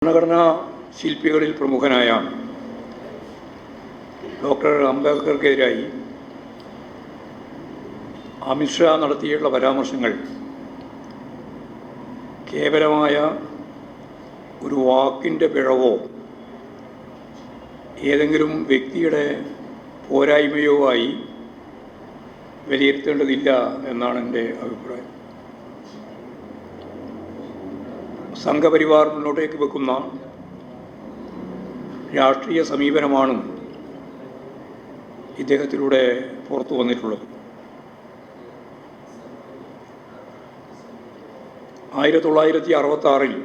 ഭരണഘടനാ ശില്പികളിൽ പ്രമുഖനായ ഡോക്ടർ അംബേദ്കർക്കെതിരായി അമിത്ഷാ നടത്തിയുള്ള പരാമർശങ്ങൾ കേവലമായ ഒരു വാക്കിൻ്റെ പിഴവോ ഏതെങ്കിലും വ്യക്തിയുടെ പോരായ്മയോ ആയി വിലയിരുത്തേണ്ടതില്ല എന്നാണ് എൻ്റെ അഭിപ്രായം. സംഘപരിവാർ മുന്നോട്ടേക്ക് വെക്കുന്ന രാഷ്ട്രീയ സമീപനമാണ് ഇദ്ദേഹത്തിലൂടെ പുറത്തു വന്നിട്ടുള്ളത്. 1966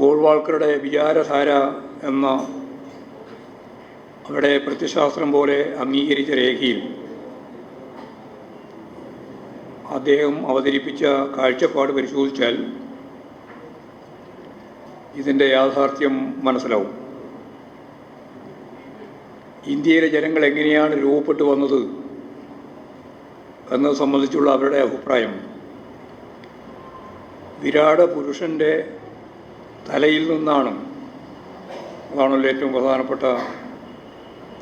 ഗോൾവാൾക്കറുടെ വിചാരധാര എന്ന അവരുടെ പ്രത്യശാസ്ത്രം പോലെ അംഗീകരിച്ച രേഖയിൽ അദ്ദേഹം അവതരിപ്പിച്ച കാഴ്ചപ്പാട് പരിശോധിച്ചാൽ ഇതിൻ്റെ യാഥാർത്ഥ്യം മനസ്സിലാവും. ഇന്ത്യയിലെ ജനങ്ങൾ എങ്ങനെയാണ് രൂപപ്പെട്ടു വന്നത് എന്നത് സംബന്ധിച്ചുള്ള അവരുടെ അഭിപ്രായം വിരാട പുരുഷൻ്റെ തലയിൽ നിന്നാണ്. അതാണല്ലോ ഏറ്റവും പ്രധാനപ്പെട്ട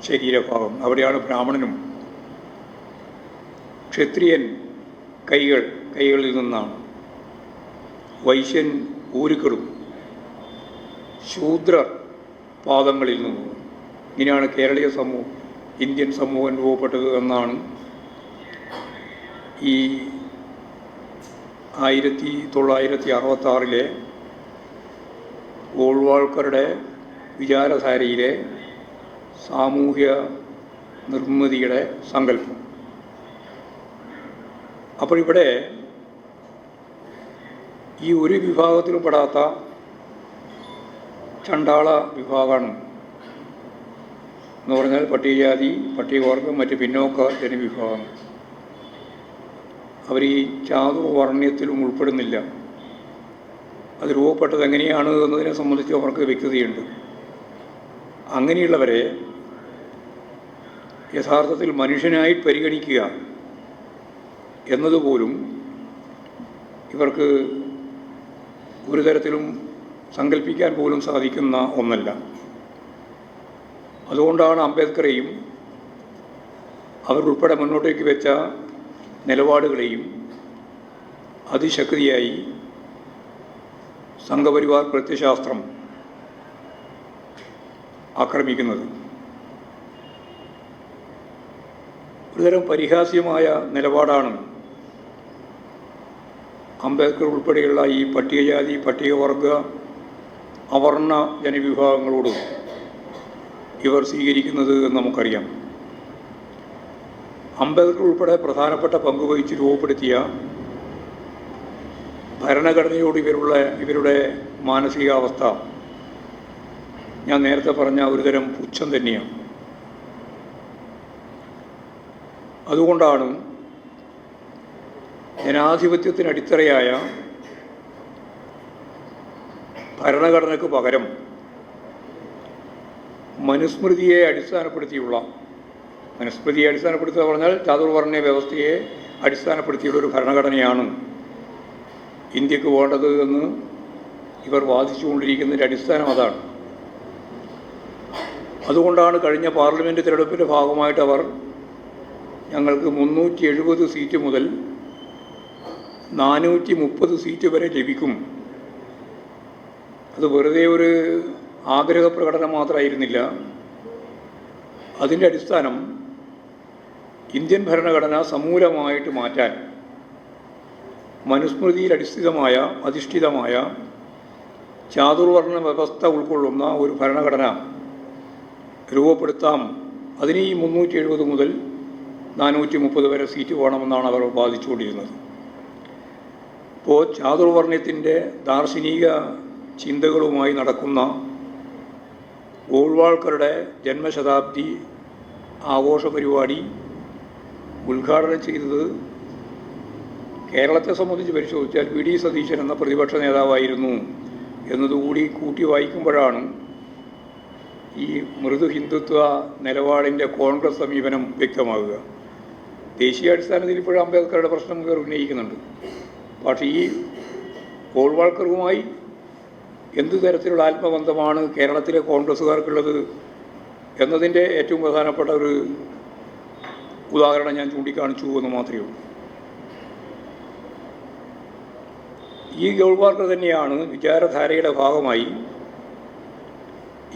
ശരീരഭാഗം. അവിടെയാണ് ബ്രാഹ്മണനും. ക്ഷത്രിയൻ കൈകളിൽ നിന്നാണ്. വൈശ്യൻ ഊരുക്കളും, ശൂദ്രർ പാദങ്ങളിൽ നിന്നും. ഇങ്ങനെയാണ് കേരളീയ സമൂഹം, ഇന്ത്യൻ സമൂഹം രൂപപ്പെട്ടത് എന്നാണ് ഈ 1966 ഗോൾവാൾക്കറുടെ വിചാരധാരയിലെ സാമൂഹ്യ നിർമ്മിതിയുടെ സങ്കല്പം. അപ്പോൾ ഇവിടെ ഈ ഒരു വിഭാഗത്തിലും പെടാത്ത ചണ്ടാള വിഭാഗമാണ് എന്ന് പറഞ്ഞാൽ പട്ടികജാതി, പട്ടികവർഗം, മറ്റ് പിന്നോക്ക ജനവിഭാഗം. അവർ ഈ ചാതുർവർണ്ണ്യത്തിലും ഉൾപ്പെടുന്നില്ല. അത് രൂപപ്പെട്ടത് എങ്ങനെയാണ് എന്നതിനെ സംബന്ധിച്ച് അവർക്ക് വ്യക്തതയുണ്ട്. അങ്ങനെയുള്ളവരെ യഥാർത്ഥത്തിൽ മനുഷ്യനായി പരിഗണിക്കുക എന്നതുപോലും ഇവർക്ക് ഒരു തരത്തിലും സങ്കല്പിക്കാൻ പോലും സാധിക്കുന്ന ഒന്നല്ല. അതുകൊണ്ടാണ് അംബേദ്കറെയും അവരുൾപ്പെടെ മുന്നോട്ടേക്ക് വെച്ച നിലപാടുകളെയും അതിശക്തിയായി സംഘപരിവാർ പ്രത്യശാസ്ത്രം ആക്രമിക്കുന്നത്. ഒരുതരം പരിഹാസ്യമായ നിലപാടാണ് അംബേദ്കർ ഉൾപ്പെടെയുള്ള ഈ പട്ടികജാതി, പട്ടികവർഗ, അവർണ ജനവിഭാഗങ്ങളോട് ഇവർ സ്വീകരിക്കുന്നത് എന്ന് നമുക്കറിയാം. അംബേദ്കർ ഉൾപ്പെടെ പ്രധാനപ്പെട്ട പങ്കുവഹിച്ച് രൂപപ്പെടുത്തിയ ഭരണഘടനയോട് ഇവരുടെ മാനസികാവസ്ഥ ഞാൻ നേരത്തെ പറഞ്ഞ ഒരുതരം പുച്ഛം തന്നെയാണ്. അതുകൊണ്ടാണ് ജനാധിപത്യത്തിന് അടിത്തറയായ ഭരണഘടനയ്ക്ക് പകരം മനുസ്മൃതിയെ അടിസ്ഥാനപ്പെടുത്തിയുള്ള പറഞ്ഞാൽ ചാതുർവർണ്ണ വ്യവസ്ഥയെ അടിസ്ഥാനപ്പെടുത്തിയുള്ള ഒരു ഭരണഘടനയാണ് ഇന്ത്യക്ക് വേണ്ടത് എന്ന് ഇവർ വാദിച്ചുകൊണ്ടിരിക്കുന്നതിൻ്റെ അടിസ്ഥാനം അതാണ്. അതുകൊണ്ടാണ് കഴിഞ്ഞ പാർലമെൻറ്റ് തിരഞ്ഞെടുപ്പിൻ്റെ ഭാഗമായിട്ട് അവർ ഞങ്ങൾക്ക് 370 സീറ്റ് മുതൽ 430 സീറ്റ് വരെ ലഭിക്കും. അത് വെറുതെ ഒരു ആഗ്രഹ പ്രകടനം മാത്രമായിരുന്നില്ല. അതിൻ്റെ അടിസ്ഥാനം ഇന്ത്യൻ ഭരണഘടന സമൂലമായിട്ട് മാറ്റാൻ മനുസ്മൃതിയിൽ അധിഷ്ഠിതമായ ചാതുർവർണ്ണ വ്യവസ്ഥ ഉൾക്കൊള്ളുന്ന ഒരു ഭരണഘടന രൂപപ്പെടുത്താം. അതിന് ഈ 370 മുതൽ 430 വരെ സീറ്റ് വേണമെന്നാണ് അവർ വാദിച്ചുകൊണ്ടിരുന്നത്. ഇപ്പോൾ ചാതുർവർണ്ണയത്തിൻ്റെ ദാർശനിക ചിന്തകളുമായി നടക്കുന്ന ഗോൾവാൾക്കറുടെ ജന്മശതാബ്ദി ആഘോഷ പരിപാടി ഉദ്ഘാടനം ചെയ്തത് കേരളത്തെ സംബന്ധിച്ച് പരിശോധിച്ചാൽ വി ഡി സതീശൻ എന്ന പ്രതിപക്ഷ നേതാവായിരുന്നു എന്നതുകൂടി കൂട്ടി വായിക്കുമ്പോഴാണ് ഈ മൃദു ഹിന്ദുത്വ നിലപാടിൻ്റെ കോൺഗ്രസ് സമീപനം വ്യക്തമാകുക. ദേശീയാടിസ്ഥാനത്തിൽ ഇപ്പോഴും അംബേദ്കറുടെ പ്രശ്നം ഉന്നയിക്കുന്നുണ്ട്. പക്ഷേ ഈ ഗോൾവാൾക്കറുമായി എന്തു തരത്തിലുള്ള ആത്മബന്ധമാണ് കേരളത്തിലെ കോൺഗ്രസ്സുകാർക്കുള്ളത് എന്നതിൻ്റെ ഏറ്റവും പ്രധാനപ്പെട്ട ഒരു ഉദാഹരണം ഞാൻ ചൂണ്ടിക്കാണിച്ചു എന്ന് മാത്രമേ ഉള്ളൂ. ഈ ഗോൾവാൾക്കർ തന്നെയാണ് വിചാരധാരയുടെ ഭാഗമായി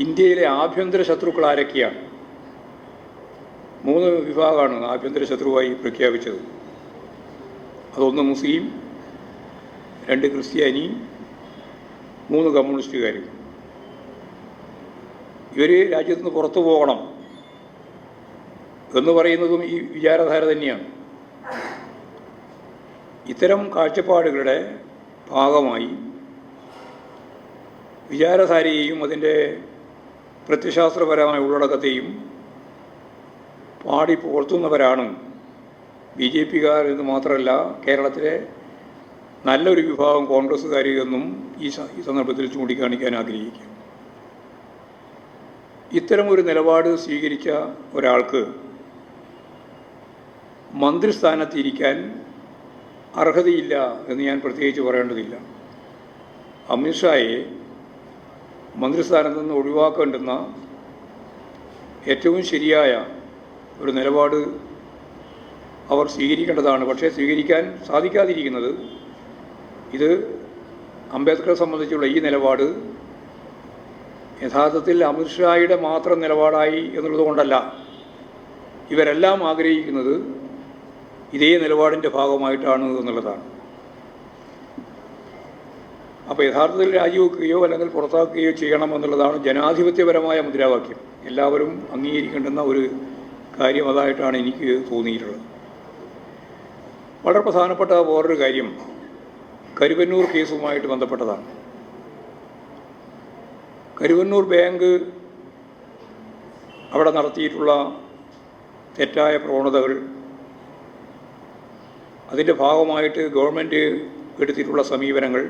ഇന്ത്യയിലെ ആഭ്യന്തര ശത്രുക്കൾ ആരൊക്കെയാണ്. 3 വിഭാഗമാണ് ആഭ്യന്തര ശത്രുവായി പ്രഖ്യാപിച്ചത്. അതൊന്ന് മുസ്ലിം, 2 ക്രിസ്ത്യാനി, 3 കമ്മ്യൂണിസ്റ്റുകാർ. ഇവർ രാജ്യത്ത് നിന്ന് പുറത്തു പോകണം എന്ന് പറയുന്നതും ഈ വിചാരധാര തന്നെയാണ്. ഇത്തരം കാഴ്ചപ്പാടുകളുടെ ഭാഗമായി വിചാരധാരയെയും അതിൻ്റെ പ്രത്യശാസ്ത്രപരമായ ഉള്ളടക്കത്തെയും പാടി പുകഴ്ത്തുന്നവരാണ് BJPക്കാർ എന്ന് മാത്രമല്ല കേരളത്തിലെ നല്ലൊരു വിഭാഗം കോൺഗ്രസ്സുകാർ എന്നും ഈ സന്ദർഭത്തിൽ ചൂണ്ടിക്കാണിക്കാൻ ആഗ്രഹിക്കുക. ഇത്തരമൊരു നിലപാട് സ്വീകരിച്ച ഒരാൾക്ക് മന്ത്രിസ്ഥാനത്തിരിക്കാൻ അർഹതയില്ല എന്ന് ഞാൻ പ്രത്യേകിച്ച് പറയേണ്ടതില്ല. അമിത്ഷായെ മന്ത്രിസ്ഥാനത്ത് നിന്ന് ഒഴിവാക്കേണ്ടുന്ന ഏറ്റവും ശരിയായ ഒരു നിലപാട് അവർ സ്വീകരിക്കേണ്ടതാണ്. പക്ഷേ സ്വീകരിക്കാൻ സാധിക്കാതിരിക്കുന്നത് ഇത് അംബേദ്കറെ സംബന്ധിച്ചുള്ള ഈ നിലപാട് യഥാർത്ഥത്തിൽ അമിത്ഷായുടെ മാത്രം നിലപാടായി എന്നുള്ളത് കൊണ്ടല്ല. ഇവരെല്ലാം ആഗ്രഹിക്കുന്നത് ഇതേ നിലപാടിൻ്റെ ഭാഗമായിട്ടാണ് എന്നുള്ളതാണ്. അപ്പോൾ യഥാർത്ഥത്തിൽ രാജിവെക്കുകയോ അല്ലെങ്കിൽ പുറത്താക്കുകയോ ചെയ്യണം എന്നുള്ളതാണ് ജനാധിപത്യപരമായ മുദ്രാവാക്യം. എല്ലാവരും അംഗീകരിക്കേണ്ടുന്ന ഒരു കാര്യം അതായിട്ടാണ് എനിക്ക് തോന്നിയിട്ടുള്ളത്. വളരെ പ്രധാനപ്പെട്ട വേറൊരു കാര്യം കരുവന്നൂർ കേസുമായിട്ട് ബന്ധപ്പെട്ടതാണ്. കരുവന്നൂർ ബാങ്ക് അവിടെ നടത്തിയിട്ടുള്ള തെറ്റായ പ്രവണതകൾ, അതിൻ്റെ ഭാഗമായിട്ട് ഗവൺമെൻറ് എടുത്തിട്ടുള്ള സമീപനങ്ങൾ,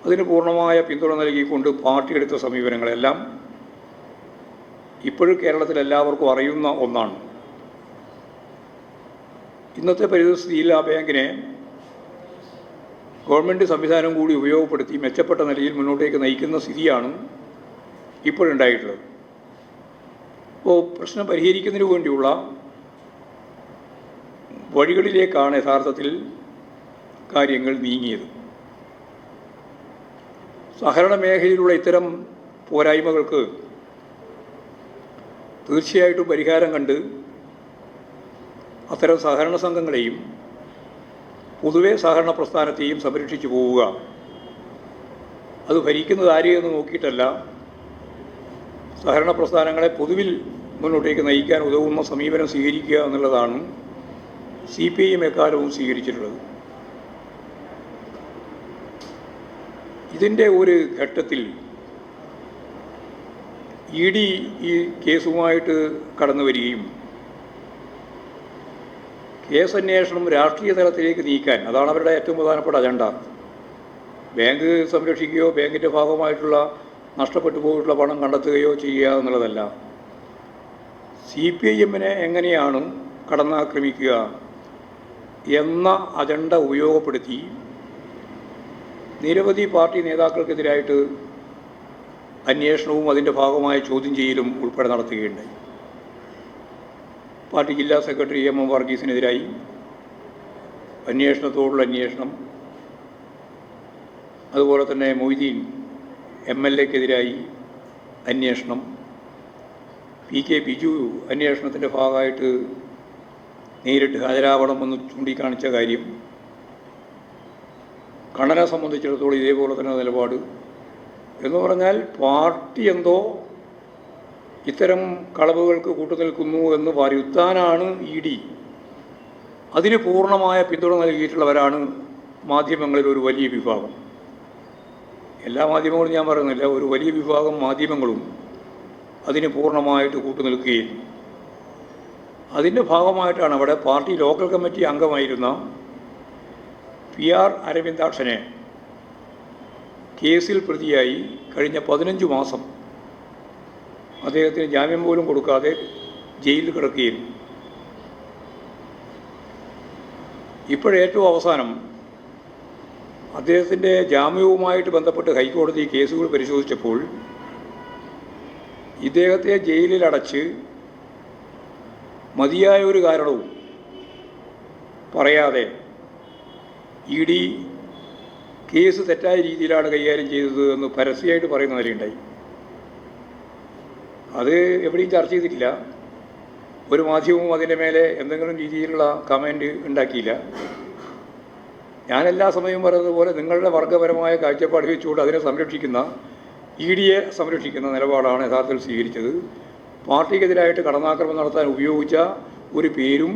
അതിന് പൂർണ്ണമായ പിന്തുണ നൽകിക്കൊണ്ട് പാർട്ടി എടുത്ത സമീപനങ്ങളെല്ലാം ഇപ്പോഴും കേരളത്തിൽ എല്ലാവർക്കും അറിയുന്ന ഒന്നാണ്. ഇന്നത്തെ പരിസ്ഥിതിയിൽ ആ ബാങ്കിനെ ഗവൺമെൻറ് സംവിധാനം കൂടി ഉപയോഗപ്പെടുത്തി മെച്ചപ്പെട്ട നിലയിൽ മുന്നോട്ടേക്ക് നയിക്കുന്ന സ്ഥിതിയാണ് ഇപ്പോഴുണ്ടായിട്ടുള്ളത്. അപ്പോൾ പ്രശ്നം പരിഹരിക്കുന്നതിന് വേണ്ടിയുള്ള വഴികളിലേക്കാണ് യഥാർത്ഥത്തിൽ കാര്യങ്ങൾ നീങ്ങിയത്. സഹകരണ മേഖലയിലുള്ള ഇത്തരം പോരായ്മകൾക്ക് തീർച്ചയായിട്ടും പരിഹാരം കണ്ട് അത്തരം സഹകരണ സംഘങ്ങളെയും പൊതുവെ സഹകരണ പ്രസ്ഥാനത്തെയും സംരക്ഷിച്ചു പോവുക, അത് ഭരിക്കുന്നത് ആരെയെന്ന് നോക്കിയിട്ടല്ല, സഹകരണ പ്രസ്ഥാനങ്ങളെ പൊതുവിൽ മുന്നോട്ടേക്ക് നയിക്കാൻ ഉതകുന്ന സമീപനം സ്വീകരിക്കുക എന്നുള്ളതാണ് CPIM എക്കാലവും സ്വീകരിച്ചിട്ടുള്ളത്. ഇതിൻ്റെ ഒരു ഘട്ടത്തിൽ ED ഈ കേസുമായിട്ട് കടന്നു വരികയും കേസന്വേഷണം രാഷ്ട്രീയ തലത്തിലേക്ക് നീക്കാൻ, അതാണ് അവരുടെ ഏറ്റവും പ്രധാനപ്പെട്ട അജണ്ട. ബാങ്ക് സംരക്ഷിക്കുകയോ ബാങ്കിൻ്റെ ഭാഗമായിട്ടുള്ള നഷ്ടപ്പെട്ടു പോയിട്ടുള്ള പണം കണ്ടെത്തുകയോ ചെയ്യുക എന്നുള്ളതല്ല. CPIMനെ എങ്ങനെയാണ് കടന്നാക്രമിക്കുക എന്ന അജണ്ട ഉപയോഗപ്പെടുത്തി നിരവധി പാർട്ടി നേതാക്കൾക്കെതിരായിട്ട് അന്വേഷണവും അതിൻ്റെ ഭാഗമായ ചോദ്യം ചെയ്യലും ഉൾപ്പെടെ നടത്തുകയുണ്ടായി. പാർട്ടി ജില്ലാ സെക്രട്ടറി MM വർഗീസിനെതിരായി അന്വേഷണത്തോടുള്ള അന്വേഷണം, അതുപോലെ തന്നെ മൊയ്തീൻ MLAക്കെതിരായി അന്വേഷണം, PK ബിജു അന്വേഷണത്തിൻ്റെ ഭാഗമായിട്ട് നേരിട്ട് ഹാജരാവണമെന്ന് ചൂണ്ടിക്കാണിച്ച കാര്യം, കണ്ണനെ സംബന്ധിച്ചിടത്തോളം ഇതേപോലെ തന്നെ നിലപാട് എന്ന് പറഞ്ഞാൽ പാർട്ടി എന്തോ ഇത്തരം കളവുകൾക്ക് കൂട്ടുനിൽക്കുന്നു എന്ന് വരുത്താനാണ് ED. അതിന് പൂർണ്ണമായ പിന്തുണ നൽകിയിട്ടുള്ളവരാണ് മാധ്യമങ്ങളിൽ ഒരു വലിയ വിഭാഗം. എല്ലാ മാധ്യമങ്ങളും ഞാൻ പറയുന്നില്ല, ഒരു വലിയ വിഭാഗം മാധ്യമങ്ങളും അതിന് പൂർണ്ണമായിട്ട് കൂട്ടുനിൽക്കുകയും അതിൻ്റെ ഭാഗമായിട്ടാണ് അവിടെ പാർട്ടി ലോക്കൽ കമ്മിറ്റി അംഗമായിരുന്ന PR അരവിന്ദാക്ഷനെ കേസിൽ പ്രതിയായി കഴിഞ്ഞ 15 മാസം അദ്ദേഹത്തിന് ജാമ്യം പോലും കൊടുക്കാതെ ജയിലിൽ കിടക്കുകയും ഇപ്പോഴേറ്റവും അവസാനം അദ്ദേഹത്തിൻ്റെ ജാമ്യവുമായിട്ട് ബന്ധപ്പെട്ട് ഹൈക്കോടതി കേസുകൾ പരിശോധിച്ചപ്പോൾ ഇദ്ദേഹത്തെ ജയിലിലടച്ച് മതിയായ ഒരു കാരണവും പറയാതെ ഇ ഡി കേസ് തെറ്റായ രീതിയിലാണ് കൈകാര്യം ചെയ്തത് എന്ന് പരസ്യമായിട്ട് പറയുന്ന നിലയുണ്ടായി. അത് എവിടെയും ചർച്ച ചെയ്തിട്ടില്ല. ഒരു മാധ്യമവും അതിൻ്റെ മേലെ എന്തെങ്കിലും രീതിയിലുള്ള കമൻറ്റ് ഉണ്ടാക്കിയില്ല. ഞാൻ എല്ലാ സമയവും പറയുന്നത് പോലെ നിങ്ങളുടെ വർഗപരമായ കാഴ്ചപ്പാട് വെച്ചുകൊണ്ട് അതിനെ സംരക്ഷിക്കുന്ന ഇ ഡിയെ സംരക്ഷിക്കുന്ന നിലപാടാണ് യഥാർത്ഥത്തിൽ സ്വീകരിച്ചത്. പാർട്ടിക്കെതിരായിട്ട് കടന്നാക്രമണം നടത്താൻ ഉപയോഗിച്ച ഒരു പേരും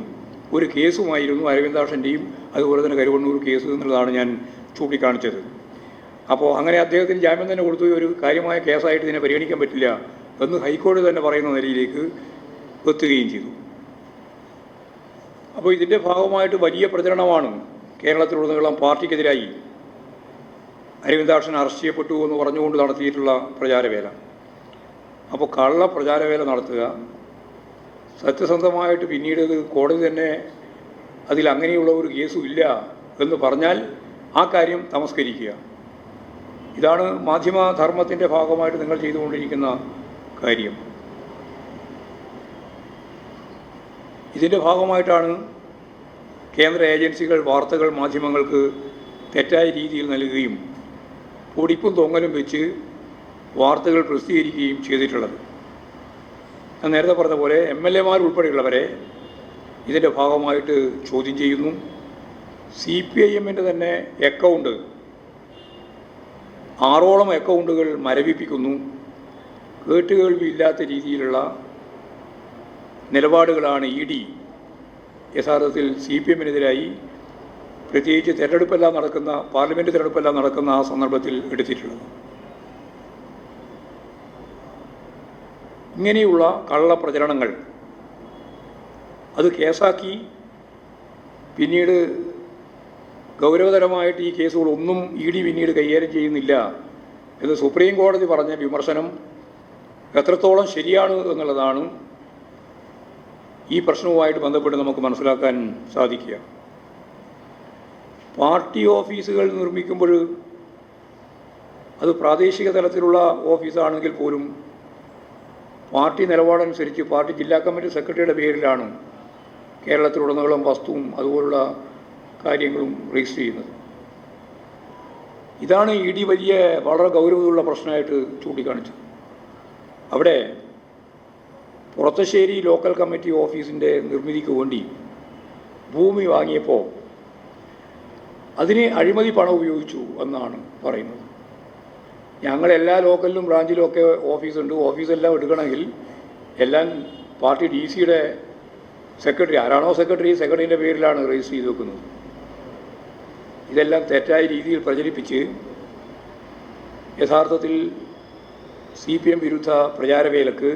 ഒരു കേസുമായിരുന്നു അരവിന്ദാക്ഷൻ്റെയും അതുപോലെ തന്നെ കരുവണ്ണൂർ കേസ് എന്നുള്ളതാണ് ഞാൻ ചൂണ്ടിക്കാണിച്ചത്. അപ്പോൾ അങ്ങനെ അദ്ദേഹത്തിന് ജാമ്യം തന്നെ കൊടുത്തു. ഒരു കാര്യമായ കേസായിട്ട് ഇതിനെ പരിഗണിക്കാൻ പറ്റില്ല എന്ന് ഹൈക്കോടതി തന്നെ പറയുന്ന നിലയിലേക്ക് എത്തുകയും ചെയ്തു. അപ്പോൾ ഇതിൻ്റെ ഭാഗമായിട്ട് വലിയ പ്രചരണമാണ് കേരളത്തിലുടനീളം പാർട്ടിക്കെതിരായി അരവിന്ദാക്ഷൻ അറസ്റ്റ് ചെയ്യപ്പെട്ടു എന്ന് പറഞ്ഞുകൊണ്ട് നടത്തിയിട്ടുള്ള പ്രചാരവേല. അപ്പോൾ കള്ള പ്രചാരവേല നടത്തുക, സത്യസന്ധമായിട്ട് പിന്നീട് കോടതി തന്നെ അതിൽ അങ്ങനെയുള്ള ഒരു കേസും ഇല്ല എന്ന് പറഞ്ഞാൽ ആ കാര്യം തമസ്കരിക്കുക. ഇതാണ് മാധ്യമധർമ്മത്തിൻ്റെ ഭാഗമായിട്ട് നിങ്ങൾ ചെയ്തുകൊണ്ടിരിക്കുന്ന കാര്യം. ഇതിൻ്റെ ഭാഗമായിട്ടാണ് കേന്ദ്ര ഏജൻസികൾ വാർത്തകൾ മാധ്യമങ്ങൾക്ക് തെറ്റായ രീതിയിൽ നൽകുകയും പൊടിപ്പും തൊങ്ങലും വെച്ച് വാർത്തകൾ പ്രസിദ്ധീകരിക്കുകയും ചെയ്തിട്ടുള്ളത്. ഞാൻ നേരത്തെ പറഞ്ഞ പോലെ MLA-മാർ ഉൾപ്പെടെയുള്ളവരെ ഇതിൻ്റെ ഭാഗമായിട്ട് ചോദ്യം ചെയ്യുന്നു. CPIM-ൻ്റെ തന്നെ അക്കൗണ്ട് 6ഓളം അക്കൗണ്ടുകൾ മരവിപ്പിക്കുന്നു. കേട്ടുകേൾവിയില്ലാത്ത രീതിയിലുള്ള നിലപാടുകളാണ് ഇ ഡി യഥാർത്ഥത്തിൽ CPM-നെതിരായി പ്രത്യേകിച്ച് തിരഞ്ഞെടുപ്പെല്ലാം നടക്കുന്ന പാർലമെൻറ്റ് തിരഞ്ഞെടുപ്പെല്ലാം നടക്കുന്ന ആ സന്ദർഭത്തിൽ എടുത്തിട്ടുള്ളത്. ഇങ്ങനെയുള്ള കള്ളപ്രചരണങ്ങൾ അത് കേസാക്കി പിന്നീട് ഗൗരവതരമായിട്ട് ഈ കേസുകളൊന്നും ഇ ഡി പിന്നീട് കൈകാര്യം ചെയ്യുന്നില്ല എന്ന് സുപ്രീം കോടതി പറഞ്ഞ വിമർശനം എത്രത്തോളം ശരിയാണ് എന്നുള്ളതാണ് ഈ പ്രശ്നവുമായിട്ട് ബന്ധപ്പെട്ട് നമുക്ക് മനസ്സിലാക്കാൻ സാധിക്കുക. പാർട്ടി ഓഫീസുകൾ നിർമ്മിക്കുമ്പോൾ അത് പ്രാദേശിക തലത്തിലുള്ള ഓഫീസാണെങ്കിൽ പോലും പാർട്ടി നിലപാടനുസരിച്ച് പാർട്ടി ജില്ലാ കമ്മിറ്റി സെക്രട്ടറിയുടെ പേരിലാണ് കേരളത്തിലുടനീളം വസ്തുവും അതുപോലുള്ള കാര്യങ്ങളും രജിസ്റ്റർ ചെയ്യുന്നത്. ഇതാണ് ഇ ഡി വലിയ വളരെ ഗൗരവമുള്ള പ്രശ്നമായിട്ട് ചൂണ്ടിക്കാണിച്ചത്. അവിടെ പുറത്തശ്ശേരി ലോക്കൽ കമ്മിറ്റി ഓഫീസിൻ്റെ നിർമ്മിതിക്ക് വേണ്ടി ഭൂമി വാങ്ങിയപ്പോൾ അതിന് അഴിമതി പണം ഉപയോഗിച്ചു എന്നാണ് പറയുന്നത്. ഞങ്ങളെല്ലാ ലോക്കലിലും ബ്രാഞ്ചിലും ഒക്കെ ഓഫീസുണ്ട്. ഓഫീസെല്ലാം എടുക്കണമെങ്കിൽ എല്ലാം പാർട്ടി DC-യുടെ സെക്രട്ടറി ആരാണോ സെക്രട്ടറിൻ്റെ പേരിലാണ് രജിസ്റ്റർ ചെയ്ത് വെക്കുന്നത്. ഇതെല്ലാം തെറ്റായ രീതിയിൽ പ്രചരിപ്പിച്ച് യഥാർത്ഥത്തിൽ CPM വിരുദ്ധ പ്രചാരവേലക്ക്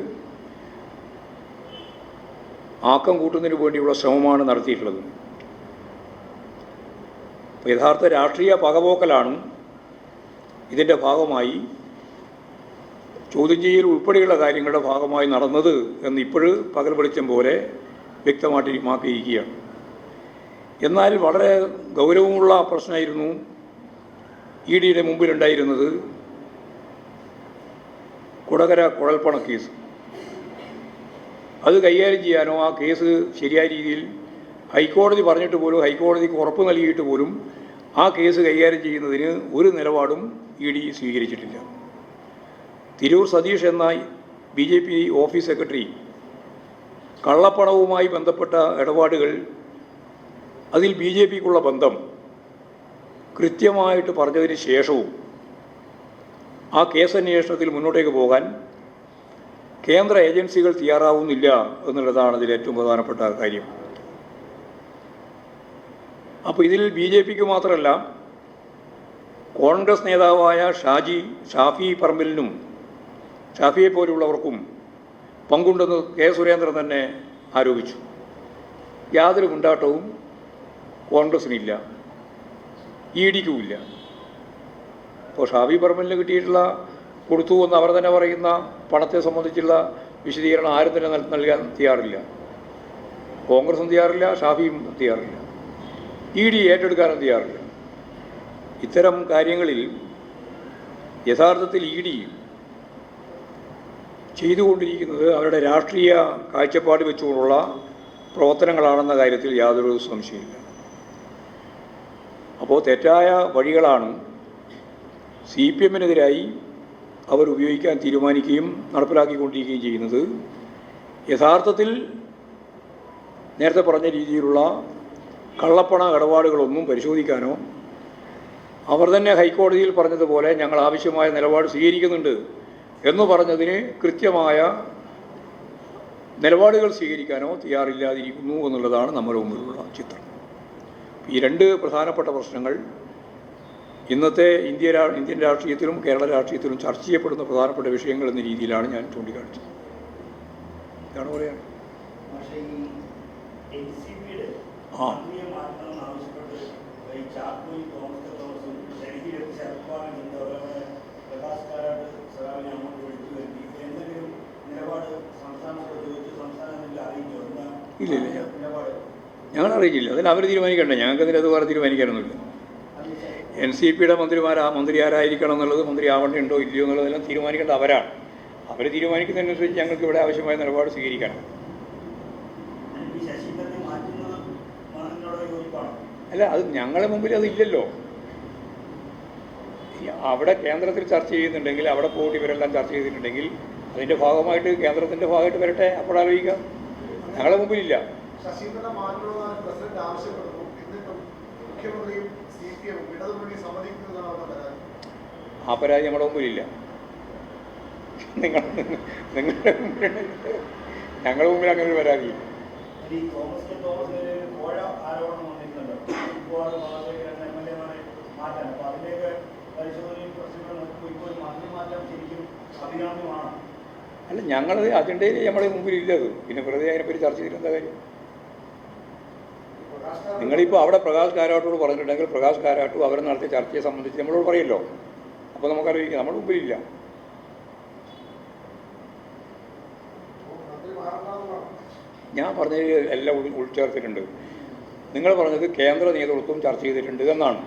ആക്കം കൂട്ടുന്നതിന് വേണ്ടിയുള്ള ശ്രമമാണ് നടത്തിയിട്ടുള്ളത്. യഥാർത്ഥ രാഷ്ട്രീയ പകപോക്കലാണ് ഇതിൻ്റെ ഭാഗമായി ചോദ്യം ചെയ്യൽ ഉൾപ്പെടെയുള്ള കാര്യങ്ങളുടെ ഭാഗമായി നടന്നത് എന്ന് ഇപ്പോഴും പകൽ വെളിച്ചം പോലെ വ്യക്തമാക്കിയിരിക്കുകയാണ്. എന്നാൽ വളരെ ഗൗരവമുള്ള പ്രശ്നമായിരുന്നു ഇ ഡിയുടെ മുമ്പിലുണ്ടായിരുന്നത് കൊടകര കുഴൽപ്പണ കേസ്. അത് കൈകാര്യം ചെയ്യാനോ ആ കേസ് ശരിയായ രീതിയിൽ ഹൈക്കോടതി പറഞ്ഞിട്ട് പോലും ഹൈക്കോടതിക്ക് ഉറപ്പ് നൽകിയിട്ട് പോലും ആ കേസ് കൈകാര്യം ചെയ്യുന്നതിന് ഒരു നിലപാടും ഇ ഡി സ്വീകരിച്ചിട്ടില്ല. തിരൂർ സതീഷ് എന്ന BJP ഓഫീസ് സെക്രട്ടറി കള്ളപ്പണവുമായി ബന്ധപ്പെട്ട ഇടപാടുകൾ അതിൽ BJPക്കുള്ള ബന്ധം കൃത്യമായിട്ട് പറഞ്ഞതിന് ശേഷവും ആ കേസന്വേഷണത്തിൽ മുന്നോട്ടേക്ക് പോകാൻ കേന്ദ്ര ഏജൻസികൾ തയ്യാറാവുന്നില്ല എന്നുള്ളതാണ് ഇതിൽ ഏറ്റവും പ്രധാനപ്പെട്ട കാര്യം. അപ്പോൾ ഇതിൽ BJPക്ക് മാത്രമല്ല കോൺഗ്രസ് നേതാവായ ഷാഫി പറമ്പിലിനും ഷാഫിയെ പോലുള്ളവർക്കും പങ്കുണ്ടെന്ന് കെ സുരേന്ദ്രൻ തന്നെ ആരോപിച്ചു. യാതൊരു മുണ്ടാട്ടവും കോൺഗ്രസിനില്ല, ഇ ഡിക്കുമില്ല. അപ്പോൾ ഷാഫി പറമ്പിലിന് കിട്ടിയിട്ടുള്ള കൊടുത്തു എന്ന് അവർ തന്നെ പറയുന്ന പണത്തെ സംബന്ധിച്ചുള്ള വിശദീകരണം ആരും തന്നെ നൽകാൻ തയ്യാറില്ല. കോൺഗ്രസും തയ്യാറില്ല, ഷാഫിയും തയ്യാറില്ല, ഇ ഡി ഏറ്റെടുക്കാനും തയ്യാറില്ല. ഇത്തരം കാര്യങ്ങളിൽ യഥാർത്ഥത്തിൽ ഇ ഡി ചെയ്തുകൊണ്ടിരിക്കുന്നത് അവരുടെ രാഷ്ട്രീയ കാഴ്ചപ്പാട് വെച്ചുകൊണ്ടുള്ള പ്രവർത്തനങ്ങളാണെന്ന കാര്യത്തിൽ യാതൊരു സംശയമില്ല. അപ്പോൾ തെറ്റായ വഴികളാണ് CPM-നെതിരായി അവർ ഉപയോഗിക്കാൻ തീരുമാനിക്കുകയും നടപ്പിലാക്കിക്കൊണ്ടിരിക്കുകയും ചെയ്യുന്നത്. യഥാർത്ഥത്തിൽ നേരത്തെ പറഞ്ഞ രീതിയിലുള്ള കള്ളപ്പണ ഇടപാടുകളൊന്നും പരിശോധിക്കാനോ അവർ തന്നെ ഹൈക്കോടതിയിൽ പറഞ്ഞതുപോലെ ഞങ്ങൾ ആവശ്യമായ നിലപാട് സ്വീകരിക്കുന്നുണ്ട് എന്ന് പറഞ്ഞതിന് കൃത്യമായ നിലപാടുകൾ സ്വീകരിക്കാനോ തയ്യാറില്ലാതിരിക്കുന്നു എന്നുള്ളതാണ് നമ്മുടെ മുമ്പിലുള്ള ചിത്രം. ഈ രണ്ട് പ്രധാനപ്പെട്ട പ്രശ്നങ്ങൾ ഇന്നത്തെ ഇന്ത്യൻ രാഷ്ട്രീയത്തിലും കേരള രാഷ്ട്രീയത്തിലും ചർച്ച ചെയ്യപ്പെടുന്ന പ്രധാനപ്പെട്ട വിഷയങ്ങൾ എന്ന രീതിയിലാണ് ഞാൻ ചൂണ്ടിക്കാണിച്ചത്. ഇതാണ് പറയാൻ. ഇല്ല ഞങ്ങൾ അറിയിച്ചില്ല. അതിന് അവർ തീരുമാനിക്കണ്ടേ, ഞങ്ങൾക്കതിന് അത് വേറെ തീരുമാനിക്കാനൊന്നുമില്ല. NCPയുടെ മന്ത്രി ആരായിരിക്കണം എന്നുള്ളത്, മന്ത്രി ആവണ്ടോ ഇല്ലയോ എന്നുള്ളതെല്ലാം തീരുമാനിക്കേണ്ട അവരാണ്. അവർ തീരുമാനിക്കുന്നതിനനുസരിച്ച് ഞങ്ങൾക്ക് ഇവിടെ ആവശ്യമായ നിലപാട് സ്വീകരിക്കണം. അല്ല, അത് ഞങ്ങളുടെ മുമ്പിൽ അതില്ലല്ലോ. അവിടെ കേന്ദ്രത്തിൽ ചർച്ച ചെയ്യുന്നുണ്ടെങ്കിൽ അവിടെ പോയിട്ട് ഇവരെല്ലാം ചർച്ച ചെയ്തിട്ടുണ്ടെങ്കിൽ അതിൻ്റെ ഭാഗമായിട്ട് കേന്ദ്രത്തിൻ്റെ ഭാഗമായിട്ട് വരട്ടെ, അപ്പോഴാലോചിക്കാം. ഞങ്ങളുടെ മുമ്പിലില്ല. ആ പരാതി നമ്മുടെ മുമ്പിലില്ല. നിങ്ങളുടെ മുമ്പിൽ ഞങ്ങളുടെ മുമ്പിൽ അങ്ങനെ ഒരു പരാതിയില്ല. അല്ല, ഞങ്ങളത് അജണ്ടയിൽ നമ്മുടെ മുമ്പിലില്ലത്. പിന്നെ വെറുതെ അതിനെപ്പറ്റി ചർച്ച ചെയ്തിരുന്ന കാര്യം. നിങ്ങളിപ്പോൾ അവിടെ പ്രകാശ് കാരാട്ടോട് പറഞ്ഞിട്ടുണ്ടെങ്കിൽ പ്രകാശ് കാരാട്ടു അവർ നടത്തിയ ചർച്ചയെ സംബന്ധിച്ച് നമ്മളോട് പറയല്ലോ. അപ്പോൾ നമുക്കറിയിക്കാം, നമ്മുടെ മുമ്പിലില്ല. ഞാൻ പറഞ്ഞതിൽ എല്ലാം ഉൾച്ചേർത്തിട്ടുണ്ട്. നിങ്ങൾ പറഞ്ഞത് കേന്ദ്ര നേതൃത്വം ചർച്ച ചെയ്തിട്ടുണ്ട് എന്നാണ്.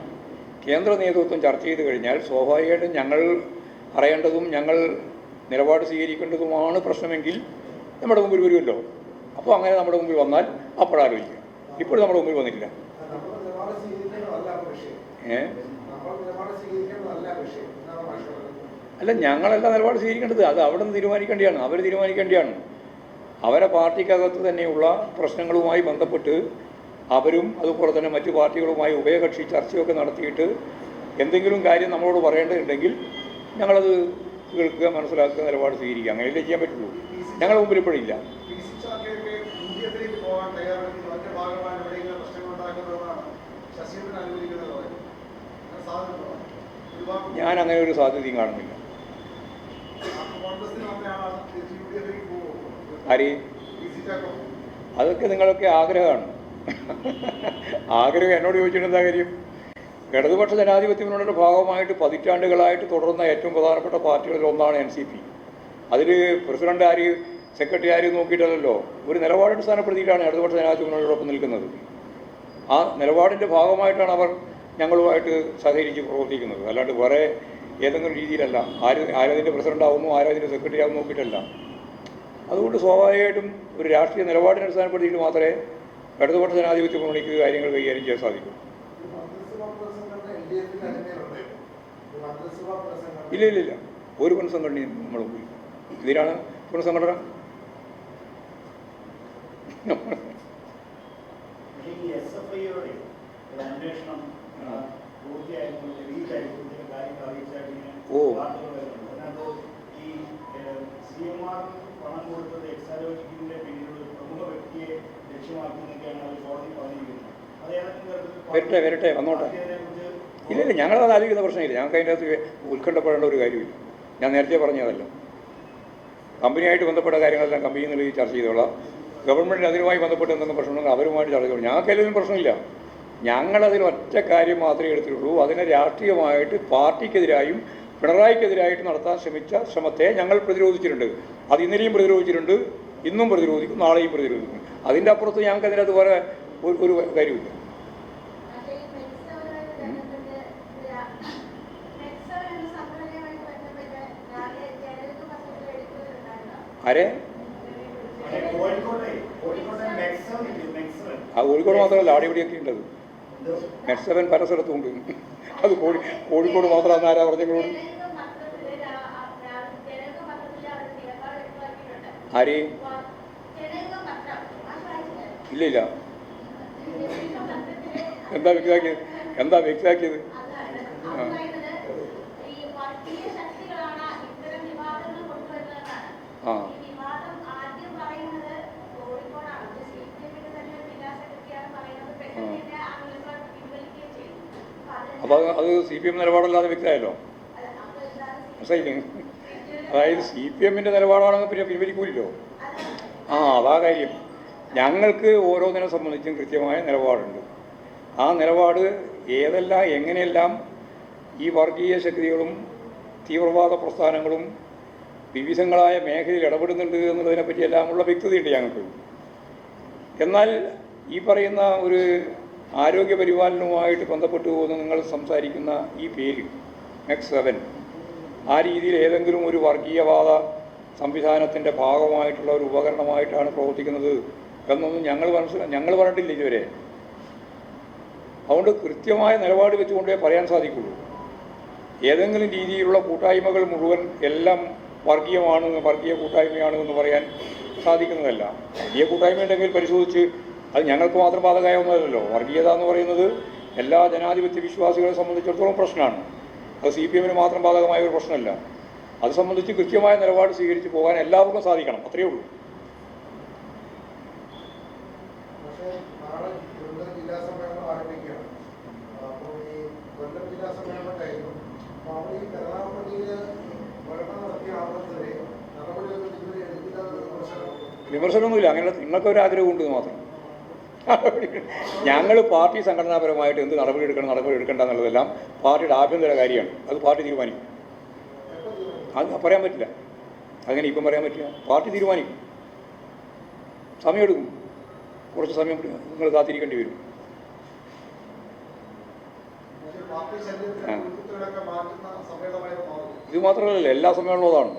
കേന്ദ്ര നേതൃത്വം ചർച്ച ചെയ്ത് കഴിഞ്ഞാൽ സ്വാഭാവികമായിട്ടും ഞങ്ങൾ അറിയേണ്ടതും ഞങ്ങൾ നിലപാട് സ്വീകരിക്കേണ്ടതുമാണ് പ്രശ്നമെങ്കിൽ നമ്മുടെ മുമ്പിൽ വരുമല്ലോ. അപ്പോൾ അങ്ങനെ നമ്മുടെ മുമ്പിൽ വന്നാൽ അപ്പോഴാലോചിക്കുക. ഇപ്പോൾ നമ്മുടെ മുമ്പിൽ വന്നിട്ടില്ല. അല്ല, ഞങ്ങളല്ല നിലപാട് സ്വീകരിക്കേണ്ടത്. അത് അവിടെ നിന്ന് തീരുമാനിക്കേണ്ടതാണ്, അവർ തീരുമാനിക്കേണ്ടതാണ്. അവരെ പാർട്ടിക്കകത്ത് തന്നെയുള്ള പ്രശ്നങ്ങളുമായി ബന്ധപ്പെട്ട് അവരും അതുപോലെ തന്നെ മറ്റു പാർട്ടികളുമായി ഉഭയകക്ഷി ചർച്ചയൊക്കെ നടത്തിയിട്ട് എന്തെങ്കിലും കാര്യം നമ്മളോട് പറയേണ്ടതുണ്ടെങ്കിൽ ഞങ്ങളത് കേൾക്കുക, മനസ്സിലാക്കുക, നിലപാട് സ്വീകരിക്കുക. അങ്ങനെയല്ലേ ചെയ്യാൻ പറ്റുള്ളൂ. ഞങ്ങളുടെ മുമ്പിൽ ഇപ്പോഴില്ല. ഞാൻ അങ്ങനെ ഒരു സാധ്യതയും കാണുന്നില്ല. ആര്? അതൊക്കെ നിങ്ങളൊക്കെ ആഗ്രഹമാണ്. ആഗ്രഹം എന്നോട് ചോദിച്ചിട്ട് എന്താ കാര്യം? ഇടതുപക്ഷ ജനാധിപത്യ മുന്നണിയുടെ ഭാഗമായിട്ട് പതിറ്റാണ്ടുകളായിട്ട് തുടർന്ന ഏറ്റവും പ്രധാനപ്പെട്ട പാർട്ടികളിൽ ഒന്നാണ് NCP. അതിൽ പ്രസിഡന്റ് ആര്, സെക്രട്ടറി ആര് നോക്കിയിട്ടല്ലോ, ഒരു നിലപാടടിസ്ഥാനപ്പെടുത്തിയിട്ടാണ് ഇടതുപക്ഷ ജനാധിപത്യ മുന്നണിയോടൊപ്പം നിൽക്കുന്നത്. ആ നിലപാടിൻ്റെ ഭാഗമായിട്ടാണ് അവർ ഞങ്ങളുമായിട്ട് സഹകരിച്ച് പ്രവർത്തിക്കുന്നത്. അല്ലാണ്ട് വേറെ ഏതെങ്കിലും രീതിയിലല്ല. ആരതിൻ്റെ പ്രസിഡന്റ് ആവുന്നു, ആരതിൻ്റെ സെക്രട്ടറി ആവുന്നു നോക്കിയിട്ടല്ല. അതുകൊണ്ട് സ്വാഭാവികമായിട്ടും ഒരു രാഷ്ട്രീയ നിലപാടിനെ അടിസ്ഥാനപ്പെടുത്തിയിട്ട് മാത്രമേ ഇടതുപക്ഷ ജനാധിപത്യ മുന്നണിക്ക് കാര്യങ്ങൾ കൈകാര്യം ചെയ്യാൻ സാധിക്കൂ. ഇല്ല, ഒരു പുനഃസംഘടനയും നമ്മൾ മുമ്പിൽ. ഇതിനാണ് പുനഃസംഘടന. ഓ, വരട്ടെ വന്നോട്ടെ. ഇല്ല, ഞങ്ങളത് ആലോചിക്കുന്ന പ്രശ്നമില്ല. ഞങ്ങൾക്ക് അതിൻ്റെ അകത്ത് ഉത്കണ്ഠപ്പെടേണ്ട ഒരു കാര്യമില്ല. ഞാൻ നേരത്തെ പറഞ്ഞതല്ല. കമ്പനിയായിട്ട് ബന്ധപ്പെട്ട കാര്യങ്ങളെല്ലാം കമ്പനിയിൽ നിന്ന് ചർച്ച ചെയ്തോളാം. ഗവൺമെൻറ്റിന് അതിനുമായി ബന്ധപ്പെട്ട് എന്തെങ്കിലും പ്രശ്നമുണ്ടെങ്കിൽ അവരുമായിട്ട് ചർച്ച ചെയ്തോളാം. ഞങ്ങൾക്ക് അതിലൊന്നും പ്രശ്നമില്ല. ഞങ്ങളതിൽ ഒറ്റ കാര്യം മാത്രമേ എടുത്തിട്ടുള്ളൂ. അതിനെ രാഷ്ട്രീയമായിട്ട് പാർട്ടിക്കെതിരായും പിണറായിക്കെതിരായിട്ട് നടത്താൻ ശ്രമിച്ച ശ്രമത്തെ ഞങ്ങൾ പ്രതിരോധിച്ചിട്ടുണ്ട്. അത് ഇന്നലെയും പ്രതിരോധിച്ചിട്ടുണ്ട്, ഇന്നും പ്രതിരോധിക്കും, നാളെയും പ്രതിരോധിക്കും. അതിൻ്റെ അപ്പുറത്ത് ഞങ്ങൾക്ക് അതിനകത്ത് വേറെ ഒരു കാര്യമില്ല. ആരെ? ആ കോഴിക്കോട് മാത്രമല്ല, അവിടെ ഇവിടെയൊക്കെ ഉണ്ടത്. മെക്സവൻ പല സ്ഥലത്തും ഉണ്ട്. അത് കോഴിക്കോട് മാത്രമാണ്. ആരാ പറഞ്ഞങ്ങളോട്? ആര്? ഇല്ല ഇല്ല. എന്താ വ്യക്തമാക്കിയത്? എന്താ വ്യക്തമാക്കിയത്? ആ അപ്പോൾ അത് CPM നിലപാടല്ലാതെ വ്യക്തമായല്ലോ. മനസ്സിലായില്ലേ? അതായത് CPM-ൻ്റെ നിലപാടാണെങ്കിൽ പിന്നെ പിൻവലിക്കൂലല്ലോ. അതാ കാര്യം. ഞങ്ങൾക്ക് ഓരോന്നിനെ സംബന്ധിച്ചും കൃത്യമായ നിലപാടുണ്ട്. ആ നിലപാട് ഏതെല്ലാം എങ്ങനെയെല്ലാം ഈ വർഗീയ ശക്തികളും തീവ്രവാദ പ്രസ്ഥാനങ്ങളും വിവിധങ്ങളായ മേഖലയിൽ ഇടപെടുന്നുണ്ട് എന്നുള്ളതിനെപ്പറ്റി എല്ലാമുള്ള വ്യക്തതയുണ്ട് ഞങ്ങൾക്ക്. എന്നാൽ ഈ പറയുന്ന ഒരു ആരോഗ്യപരിപാലനവുമായിട്ട് ബന്ധപ്പെട്ടു പോകുന്ന നിങ്ങൾ സംസാരിക്കുന്ന ഈ പേര് മെക്സവൻ ആ രീതിയിൽ ഏതെങ്കിലും ഒരു വർഗീയവാദ ഭാഗമായിട്ടുള്ള ഒരു ഉപകരണമായിട്ടാണ് പ്രവർത്തിക്കുന്നത് എന്നൊന്നും ഞങ്ങൾ പറഞ്ഞിട്ടില്ല ഇതുവരെ. അതുകൊണ്ട് കൃത്യമായ നിലപാട് വെച്ചുകൊണ്ടേ പറയാൻ സാധിക്കുള്ളൂ. ഏതെങ്കിലും രീതിയിലുള്ള കൂട്ടായ്മകൾ മുഴുവൻ എല്ലാം വർഗീയ കൂട്ടായ്മയാണ് എന്ന് പറയാൻ സാധിക്കുന്നതല്ല. വർഗീയ കൂട്ടായ്മ ഉണ്ടെങ്കിൽ പരിശോധിച്ച് അത് ഞങ്ങൾക്ക് മാത്രം ബാധകമായൊന്നുമല്ലല്ലോ. വർഗീയത എന്ന് പറയുന്നത് എല്ലാ ജനാധിപത്യ വിശ്വാസികളെ സംബന്ധിച്ചിടത്തോളം പ്രശ്നമാണ്. അത് CPM-ന് മാത്രം ബാധകമായ ഒരു പ്രശ്നമല്ല. അത് സംബന്ധിച്ച് കൃത്യമായ നിലപാട് സ്വീകരിച്ച് പോകാൻ എല്ലാവർക്കും സാധിക്കണം. അത്രയേ ഉള്ളൂ. വിമർശനമൊന്നുമില്ല. അങ്ങനെ നിങ്ങൾക്കൊരു ആഗ്രഹമുണ്ട് മാത്രം. ഞങ്ങൾ പാർട്ടി സംഘടനാപരമായിട്ട് എന്ത് നടപടി എടുക്കേണ്ട എന്നുള്ളതെല്ലാം പാർട്ടിയുടെ ആഭ്യന്തര കാര്യമാണ്. അത് പാർട്ടി തീരുമാനിക്കും. അത് പറയാൻ പറ്റില്ല. അങ്ങനെ ഇപ്പം പറയാൻ പറ്റില്ല. പാർട്ടി തീരുമാനിക്കും. സമയമെടുക്കും. കുറച്ച് സമയം നിങ്ങൾ കാത്തിരിക്കേണ്ടി വരും. ഇത് മാത്രമല്ലല്ലോ, എല്ലാ സമ്മേളനവും അതാണ്.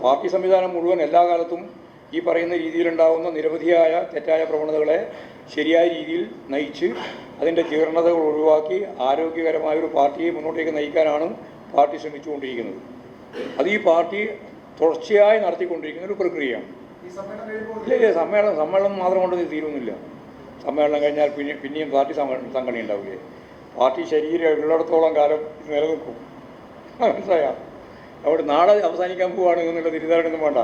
പാർട്ടി സംവിധാനം മുഴുവൻ എല്ലാ കാലത്തും ഈ പറയുന്ന രീതിയിലുണ്ടാകുന്ന നിരവധിയായ തെറ്റായ പ്രവണതകളെ ശരിയായ രീതിയിൽ നയിച്ച് അതിൻ്റെ ജീർണതകൾ ഒഴിവാക്കി ആരോഗ്യകരമായൊരു പാർട്ടിയെ മുന്നോട്ടേക്ക് നയിക്കാനാണ് പാർട്ടി ശ്രമിച്ചുകൊണ്ടിരിക്കുന്നത്. അത് ഈ പാർട്ടി തുടർച്ചയായി നടത്തിക്കൊണ്ടിരിക്കുന്ന ഒരു പ്രക്രിയയാണ്. ഇല്ല, സമ്മേളനം മാത്രം കൊണ്ട് തീരുന്നില്ല. സമ്മേളനം കഴിഞ്ഞാൽ പിന്നെയും പാർട്ടി സംഘടന ഉണ്ടാവില്ലേ? പാർട്ടി ശരീരം ഉള്ളിടത്തോളം കാലം ഇത് നിലനിൽക്കും. മനസ്സിലായോ? അവിടെ നാളെ അവസാനിക്കാൻ പോവുകയാണ് എന്നുള്ള തിരിച്ചറിയൊന്നും വേണ്ട.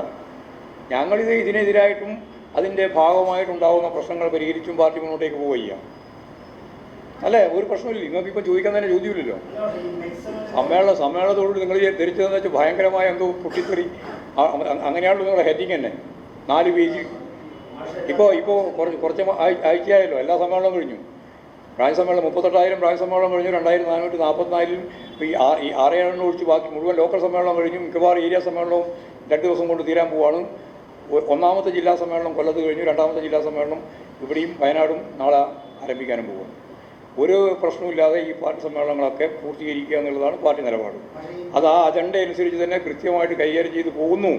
ഞങ്ങളിത് ഇതിനെതിരായിട്ടും അതിൻ്റെ ഭാഗമായിട്ടുണ്ടാകുന്ന പ്രശ്നങ്ങൾ പരിഹരിച്ചും പാർട്ടി മുന്നോട്ടേക്ക് പോവുക. അല്ലേ? ഒരു പ്രശ്നമില്ല. നിങ്ങൾക്കിപ്പോൾ ചോദിക്കാൻ തന്നെ ചോദ്യമില്ലല്ലോ. സമ്മേളനത്തോട് നിങ്ങൾ ധരിച്ചതെന്ന് വെച്ചാൽ ഭയങ്കരമായ എന്തോ പൊട്ടിത്തെറി, അങ്ങനെയാണല്ലോ നിങ്ങളുടെ ഹെഡിങ് തന്നെ. 4 പേജ്. ഇപ്പോൾ കുറച്ച് ആഴ്ചയായല്ലോ എല്ലാ സമ്മേളനവും കഴിഞ്ഞു. ബ്രാഞ്ച് സമ്മേളനം 38,000 ബ്രാഞ്ച് സമ്മേളനം കഴിഞ്ഞു. 2444 ഈ 6-7 ഒഴിച്ച് ബാക്കി മുഴുവൻ ലോക്കൽ സമ്മേളനം കഴിഞ്ഞു. മിക്കവാറും ഏരിയ സമ്മേളനവും 2 ദിവസം കൊണ്ട് തീരാൻ പോവാണ്. 1ാമത്തെ ജില്ലാ സമ്മേളനം കൊല്ലത്ത് കഴിഞ്ഞു. 2ാമത്തെ ജില്ലാ സമ്മേളനം ഇവിടെയും വയനാടും നാളെ ആരംഭിക്കാനും പോവുകയാണ്. ഒരു പ്രശ്നമില്ലാതെ ഈ പാർട്ടി സമ്മേളനങ്ങളൊക്കെ പൂർത്തീകരിക്കുക എന്നുള്ളതാണ് പാർട്ടി നിലപാട്. അത് ആ അജണ്ട അനുസരിച്ച് തന്നെ കൃത്യമായിട്ട് കൈകാര്യം ചെയ്ത് പോകുന്നു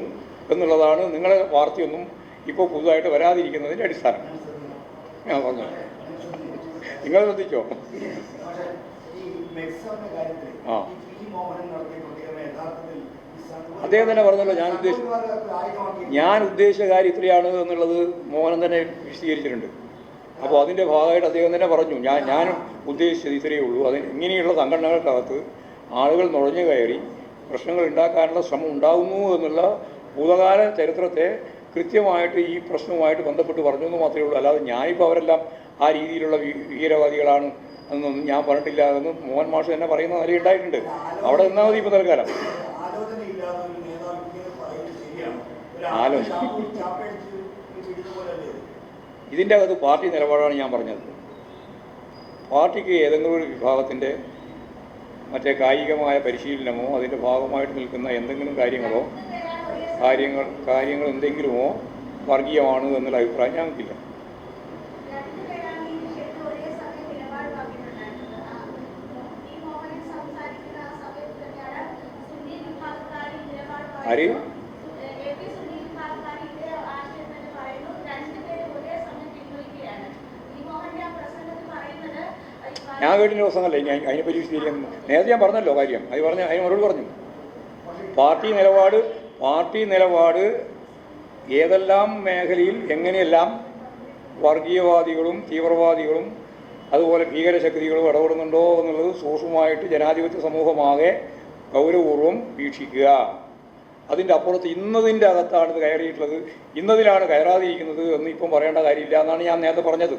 എന്നുള്ളതാണ് നിങ്ങളുടെ വാർത്തയൊന്നും ഇപ്പോൾ പുതുതായിട്ട് വരാതിരിക്കുന്നതിൻ്റെ അടിസ്ഥാനം. ഞാൻ പറഞ്ഞു. നിങ്ങൾ ശ്രദ്ധിച്ചോ? അദ്ദേഹം തന്നെ പറഞ്ഞല്ലോ, ഞാൻ ഉദ്ദേശിച്ച കാര്യം ഇത്രയാണ് എന്നുള്ളത് മോഹനൻ തന്നെ വിശദീകരിച്ചിട്ടുണ്ട്. അപ്പോൾ അതിൻ്റെ ഭാഗമായിട്ട് അദ്ദേഹം തന്നെ പറഞ്ഞു, ഞാൻ ഉദ്ദേശിച്ചത് ഇത്രയേ ഉള്ളൂ. ഇങ്ങനെയുള്ള സംഘടനകൾക്കകത്ത് ആളുകൾ നുഴഞ്ഞു കയറി പ്രശ്നങ്ങൾ ഉണ്ടാക്കാനുള്ള ശ്രമം ഉണ്ടാകുന്നു എന്നുള്ള ഭൂതകാല ചരിത്രത്തെ കൃത്യമായിട്ട് ഈ പ്രശ്നവുമായിട്ട് ബന്ധപ്പെട്ട് പറഞ്ഞു എന്ന് മാത്രമേ ഉള്ളൂ. അല്ലാതെ ഞാനിപ്പോൾ അവരെല്ലാം ആ രീതിയിലുള്ള ഭീകരവാദികളാണ് എന്നൊന്നും ഞാൻ പറഞ്ഞിട്ടില്ല എന്ന് മോഹൻ മാഷ് തന്നെ പറയുന്ന നിലയുണ്ടായിട്ടുണ്ട്. അവിടെ നിന്നാൽ മതി ഇപ്പോൾ തൽക്കാലം. ഇതിൻ്റെ അകത്ത് പാർട്ടി നിലപാടാണ് ഞാൻ പറഞ്ഞത്. പാർട്ടിക്ക് ഏതെങ്കിലും ഒരു വിഭാഗത്തിൻ്റെ മറ്റേ കായികമായ പരിശീലനമോ അതിൻ്റെ ഭാഗമായിട്ട് നിൽക്കുന്ന എന്തെങ്കിലും കാര്യങ്ങൾ എന്തെങ്കിലുമോ വർഗീയമാണ് എന്നുള്ള അഭിപ്രായം ഞങ്ങൾക്കില്ല. ആര്? കേട്ടിൻ്റെ പ്രസംഗമല്ല ഇനി അതിനെപ്പറ്റി വിശദീകരിക്കുന്നു. നേരത്തെ ഞാൻ പറഞ്ഞല്ലോ കാര്യം, അതിന് മറുപടി പറഞ്ഞു. പാർട്ടി നിലപാട് ഏതെല്ലാം മേഖലയിൽ എങ്ങനെയെല്ലാം വർഗീയവാദികളും തീവ്രവാദികളും അതുപോലെ ഭീകരശക്തികളും ഇടപെടുന്നുണ്ടോ എന്നുള്ളത് സൂക്ഷ്മമായിട്ട് ജനാധിപത്യ സമൂഹമാകെ ഗൗരവപൂർവ്വം വീക്ഷിക്കുക. അതിൻ്റെ അപ്പുറത്ത് ഇന്നതിൻ്റെ അകത്താണ് ഇത് കയറിയിട്ടുള്ളത്, ഇന്നതിലാണ് കയറാതിരിക്കുന്നത് എന്ന് ഇപ്പം പറയേണ്ട കാര്യമില്ല എന്നാണ് ഞാൻ നേരത്തെ പറഞ്ഞത്.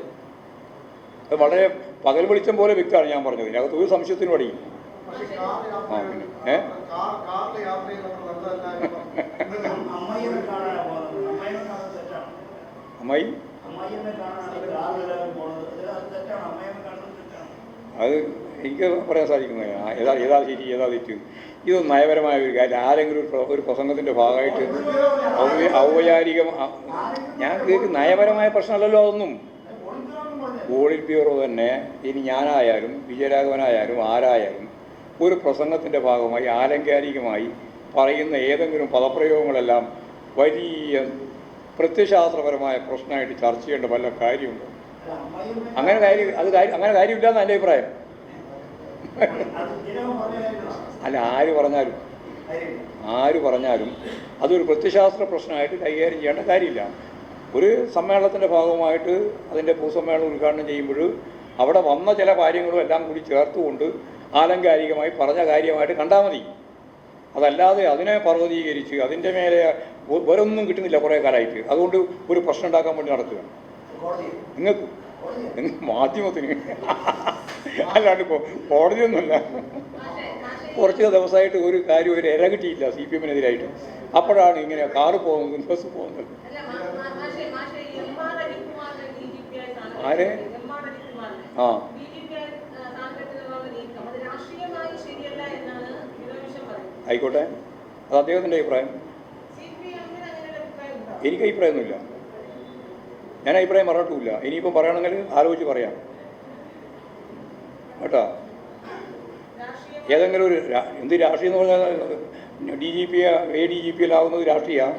അത് വളരെ പകൽ വെളിച്ചം പോലെ വ്യക്തമാണ് ഞാൻ പറഞ്ഞത്. ഇതിനകത്ത് ഒരു സംശയത്തിനും അടിയും. അമ്മായി അത് എനിക്ക് പറയാൻ സാധിക്കുന്നതാണ് ഏതാ ശരി ഏതാ തെറ്റ്. ഇത് നയപരമായ ഒരു കാര്യം. ആരെങ്കിലും ഒരു പ്രസംഗത്തിൻ്റെ ഭാഗമായിട്ട് ഔപചാരികം ഞാൻ കേൾക്കും. നയപരമായ പ്രശ്നമല്ലല്ലോ അതൊന്നും. പോളിറ്റ് ബ്യൂറോ തന്നെ ഇനി ഞാനായാലും വിജയരാഘവനായാലും ആരായാലും ഒരു പ്രസംഗത്തിൻ്റെ ഭാഗമായി ആലങ്കാരികമായി പറയുന്ന ഏതെങ്കിലും പദപ്രയോഗങ്ങളെല്ലാം വലിയ പ്രത്യയശാസ്ത്രപരമായ പ്രശ്നമായിട്ട് ചർച്ച ചെയ്യേണ്ട വല്ല കാര്യമുണ്ടോ? അങ്ങനെ കാര്യമില്ല എന്നാണ് എൻ്റെ അഭിപ്രായം. അല്ല, ആര് പറഞ്ഞാലും അതൊരു പ്രത്യയശാസ്ത്ര പ്രശ്നമായിട്ട് കൈകാര്യം ചെയ്യേണ്ട കാര്യമില്ല. ഒരു സമ്മേളനത്തിൻ്റെ ഭാഗമായിട്ട് അതിൻ്റെ പൊതുസമ്മേളനം ഉദ്ഘാടനം ചെയ്യുമ്പോൾ അവിടെ വന്ന ചില കാര്യങ്ങളും എല്ലാം കൂടി ചേർത്തുകൊണ്ട് ആലങ്കാരികമായി പറഞ്ഞ കാര്യമായിട്ട് കണ്ടാൽ മതി. അതല്ലാതെ അതിനെ പർവ്വതീകരിച്ച് അതിൻ്റെ മേലെ വേറൊന്നും കിട്ടുന്നില്ല കുറേ കാലമായിട്ട്. അതുകൊണ്ട് ഒരു പ്രശ്നം ഉണ്ടാക്കാൻ വേണ്ടി നടക്കുക നിങ്ങൾക്ക് മാധ്യമത്തിന്. അല്ലാണ്ട് കോടതിയൊന്നുമല്ല. കുറച്ച് ദിവസമായിട്ട് ഒരു കാര്യം ഒരു ഇര കിട്ടിയില്ല CPM-നെതിരായിട്ട്. അപ്പോഴാണ് ഇങ്ങനെ കാറ് പോകുന്നത്, ബസ് പോകുന്നത്. ആരെ? ആ, ആയിക്കോട്ടെ, അത് അദ്ദേഹത്തിൻ്റെ അഭിപ്രായം. എനിക്ക് അഭിപ്രായമൊന്നുമില്ല. ഞാൻ അഭിപ്രായം പറഞ്ഞിട്ടുമില്ല. ഇനിയിപ്പം പറയണമെങ്കിൽ ആലോചിച്ച് പറയാം കേട്ടോ. ഏതെങ്കിലും ഒരു എന്ത് രാഷ്ട്രീയം എന്ന് പറഞ്ഞാൽ DGP ADGP-യിലാവുന്നത് രാഷ്ട്രീയമാണ്.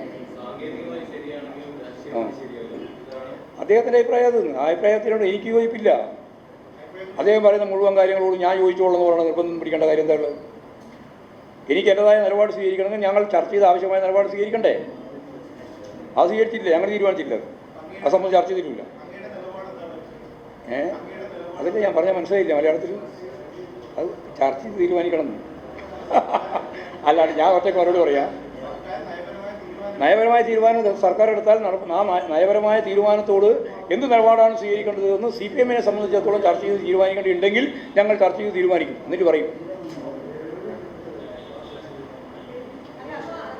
അദ്ദേഹത്തിൻ്റെ അഭിപ്രായം അത്. ആ അഭിപ്രായത്തിനോട് എനിക്ക് യോജിപ്പില്ല. അദ്ദേഹം പറയുന്ന മുഴുവൻ കാര്യങ്ങളോട് ഞാൻ യോജിച്ചോളെന്ന് പറയണം. നിർബന്ധം പിടിക്കേണ്ട കാര്യം എന്താ ഉള്ളത്? എനിക്ക് എൻ്റെതായ നിലപാട് സ്വീകരിക്കണമെങ്കിൽ ഞങ്ങൾ ചർച്ച ചെയ്ത് ആവശ്യമായ നിലപാട് സ്വീകരിക്കണ്ടേ? അത് സ്വീകരിച്ചില്ല, ഞങ്ങൾ തീരുമാനിച്ചില്ല. അത് സംബന്ധിച്ച് ചർച്ച ചെയ്തിട്ടില്ല. അതല്ലേ ഞാൻ പറഞ്ഞാൽ മനസ്സിലായില്ല മലയാളത്തിൽ. അത് ചർച്ച ചെയ്ത് തീരുമാനിക്കണം. അല്ലാണ്ട് ഞാൻ ഒറ്റയ്ക്ക് മറുപടി പറയാം. നയപരമായ തീരുമാനം സർക്കാർ എടുത്താൽ ആ നയപരമായ തീരുമാനത്തോട് എന്ത് നിലപാടാണ് സ്വീകരിക്കേണ്ടത് എന്ന് CPM-നെ സംബന്ധിച്ചിടത്തോളം ചർച്ച ചെയ്ത് തീരുമാനിക്കേണ്ടിയുണ്ടെങ്കിൽ ഞങ്ങൾ ചർച്ച ചെയ്ത് തീരുമാനിക്കും. എന്നിട്ട് പറയും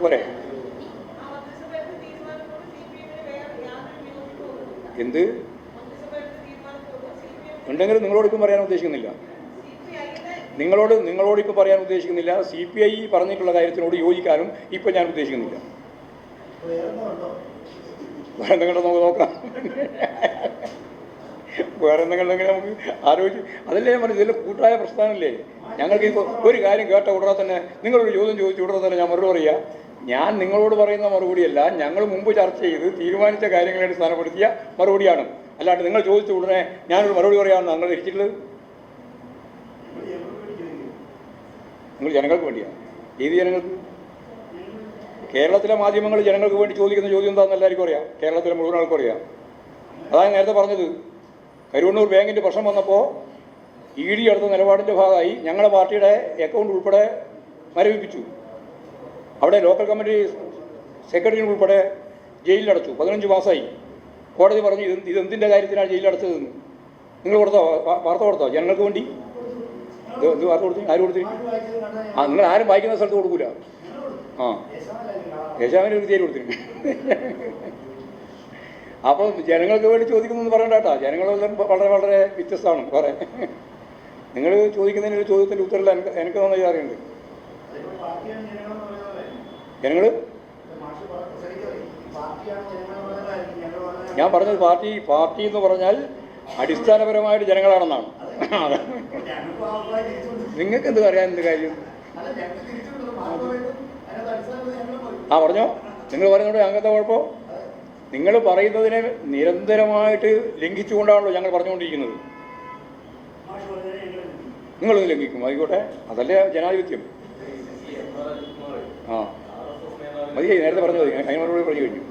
പോരെ. എന്ത് ഉണ്ടെങ്കിലും നിങ്ങളോടിപ്പം പറയാൻ ഉദ്ദേശിക്കുന്നില്ല. നിങ്ങളോടിപ്പോൾ പറയാൻ ഉദ്ദേശിക്കുന്നില്ല. CPI പറഞ്ഞിട്ടുള്ള കാര്യത്തിനോട് യോജിക്കാനും ഇപ്പം ഞാൻ ഉദ്ദേശിക്കുന്നില്ല. വേറെ എന്തെങ്കിലും നമുക്ക് നോക്കാം. വേറെ എന്തെങ്കിലും നമുക്ക് ആലോചിച്ച്. അതല്ലേ ഞാൻ പറഞ്ഞു, ഇതിൽ കൂട്ടായ പ്രസ്ഥാനമല്ലേ. ഞങ്ങൾക്ക് ഇപ്പോൾ ഒരു കാര്യം കേട്ട ഉടനെ തന്നെ നിങ്ങളൊരു ചോദ്യം ചോദിച്ച ഉടനെ തന്നെ ഞാൻ മറുപടി പറയുക. ഞാൻ നിങ്ങളോട് പറയുന്ന മറുപടിയല്ല, ഞങ്ങൾ മുമ്പ് ചർച്ച ചെയ്ത് തീരുമാനിച്ച കാര്യങ്ങളെ അടിസ്ഥാനപ്പെടുത്തിയ മറുപടിയാണ്. അല്ലാണ്ട് നിങ്ങൾ ചോദിച്ച ഉടനെ ഞാനൊരു മറുപടി പറയാമെന്ന് നിങ്ങൾ ധരിച്ചിട്ടുള്ളത്. നിങ്ങൾ ജനങ്ങൾക്ക് വേണ്ടിയാണ്. ഏത് ജനങ്ങൾക്ക്? കേരളത്തിലെ മാധ്യമങ്ങൾ ജനങ്ങൾക്ക് വേണ്ടി ചോദിക്കുന്ന ചോദ്യം എന്താണെന്ന് എല്ലാവർക്കും അറിയാം. കേരളത്തിലെ മുഴുവൻ ആൾക്കും അറിയാം. അതാണ് നേരത്തെ പറഞ്ഞത്. കരുവണ്ണൂർ ബാങ്കിൻ്റെ പ്രശ്നം വന്നപ്പോൾ ED എടുത്ത നിലപാടിൻ്റെ ഭാഗമായി ഞങ്ങളുടെ പാർട്ടിയുടെ അക്കൗണ്ട് ഉൾപ്പെടെ മരവിപ്പിച്ചു. അവിടെ ലോക്കൽ കമ്മിറ്റി സെക്രട്ടറി ഉൾപ്പെടെ ജയിലിലടച്ചു. 15 മാസമായി. കോടതി പറഞ്ഞു ഇതെന്തിൻ്റെ കാര്യത്തിനാണ് ജയിലിലടച്ചതെന്ന്. നിങ്ങൾ വാർത്ത കൊടുത്തോ ജനങ്ങൾക്ക് വേണ്ടി? എന്ത് വാർത്ത കൊടുത്തു? ആര് കൊടുത്തു? നിങ്ങൾ ആരും വായിക്കുന്ന സ്ഥലത്ത് കൊടുക്കൂല. യേശാവിന് ഒരു തീയതി കൊടുത്തിട്ടുണ്ട്. അപ്പോൾ ജനങ്ങൾക്ക് വേണ്ടി ചോദിക്കുന്നതെന്ന് പറയണ്ട കേട്ടോ. ജനങ്ങളെല്ലാം വളരെ വളരെ വ്യത്യസ്തമാണ്. വേറെ നിങ്ങൾ ചോദിക്കുന്നതിന് ചോദ്യത്തിൻ്റെ ഉത്തരവില്ല. എനിക്ക് നന്നായി അറിയുന്നുണ്ട്. ജനങ്ങൾ ഞാൻ പറഞ്ഞത് പാർട്ടി എന്ന് പറഞ്ഞാൽ അടിസ്ഥാനപരമായിട്ട് ജനങ്ങളാണെന്നാണ്. നിങ്ങൾക്ക് എന്ത് അറിയാൻ എന്ത് കാര്യം? പറഞ്ഞോ. നിങ്ങൾ പറയുന്നതോട് ഞങ്ങൾക്ക് കുഴപ്പം. നിങ്ങൾ പറയുന്നതിനെ നിരന്തരമായിട്ട് ലംഘിച്ചുകൊണ്ടാണല്ലോ ഞങ്ങൾ പറഞ്ഞുകൊണ്ടിരിക്കുന്നത്. നിങ്ങളൊന്ന് ലംഘിക്കും, ആയിക്കോട്ടെ, അതല്ലേ ജനാധിപത്യം. ആ മതിയായി, നേരത്തെ പറഞ്ഞു മതി, അതിനോട് പറഞ്ഞു കഴിഞ്ഞു.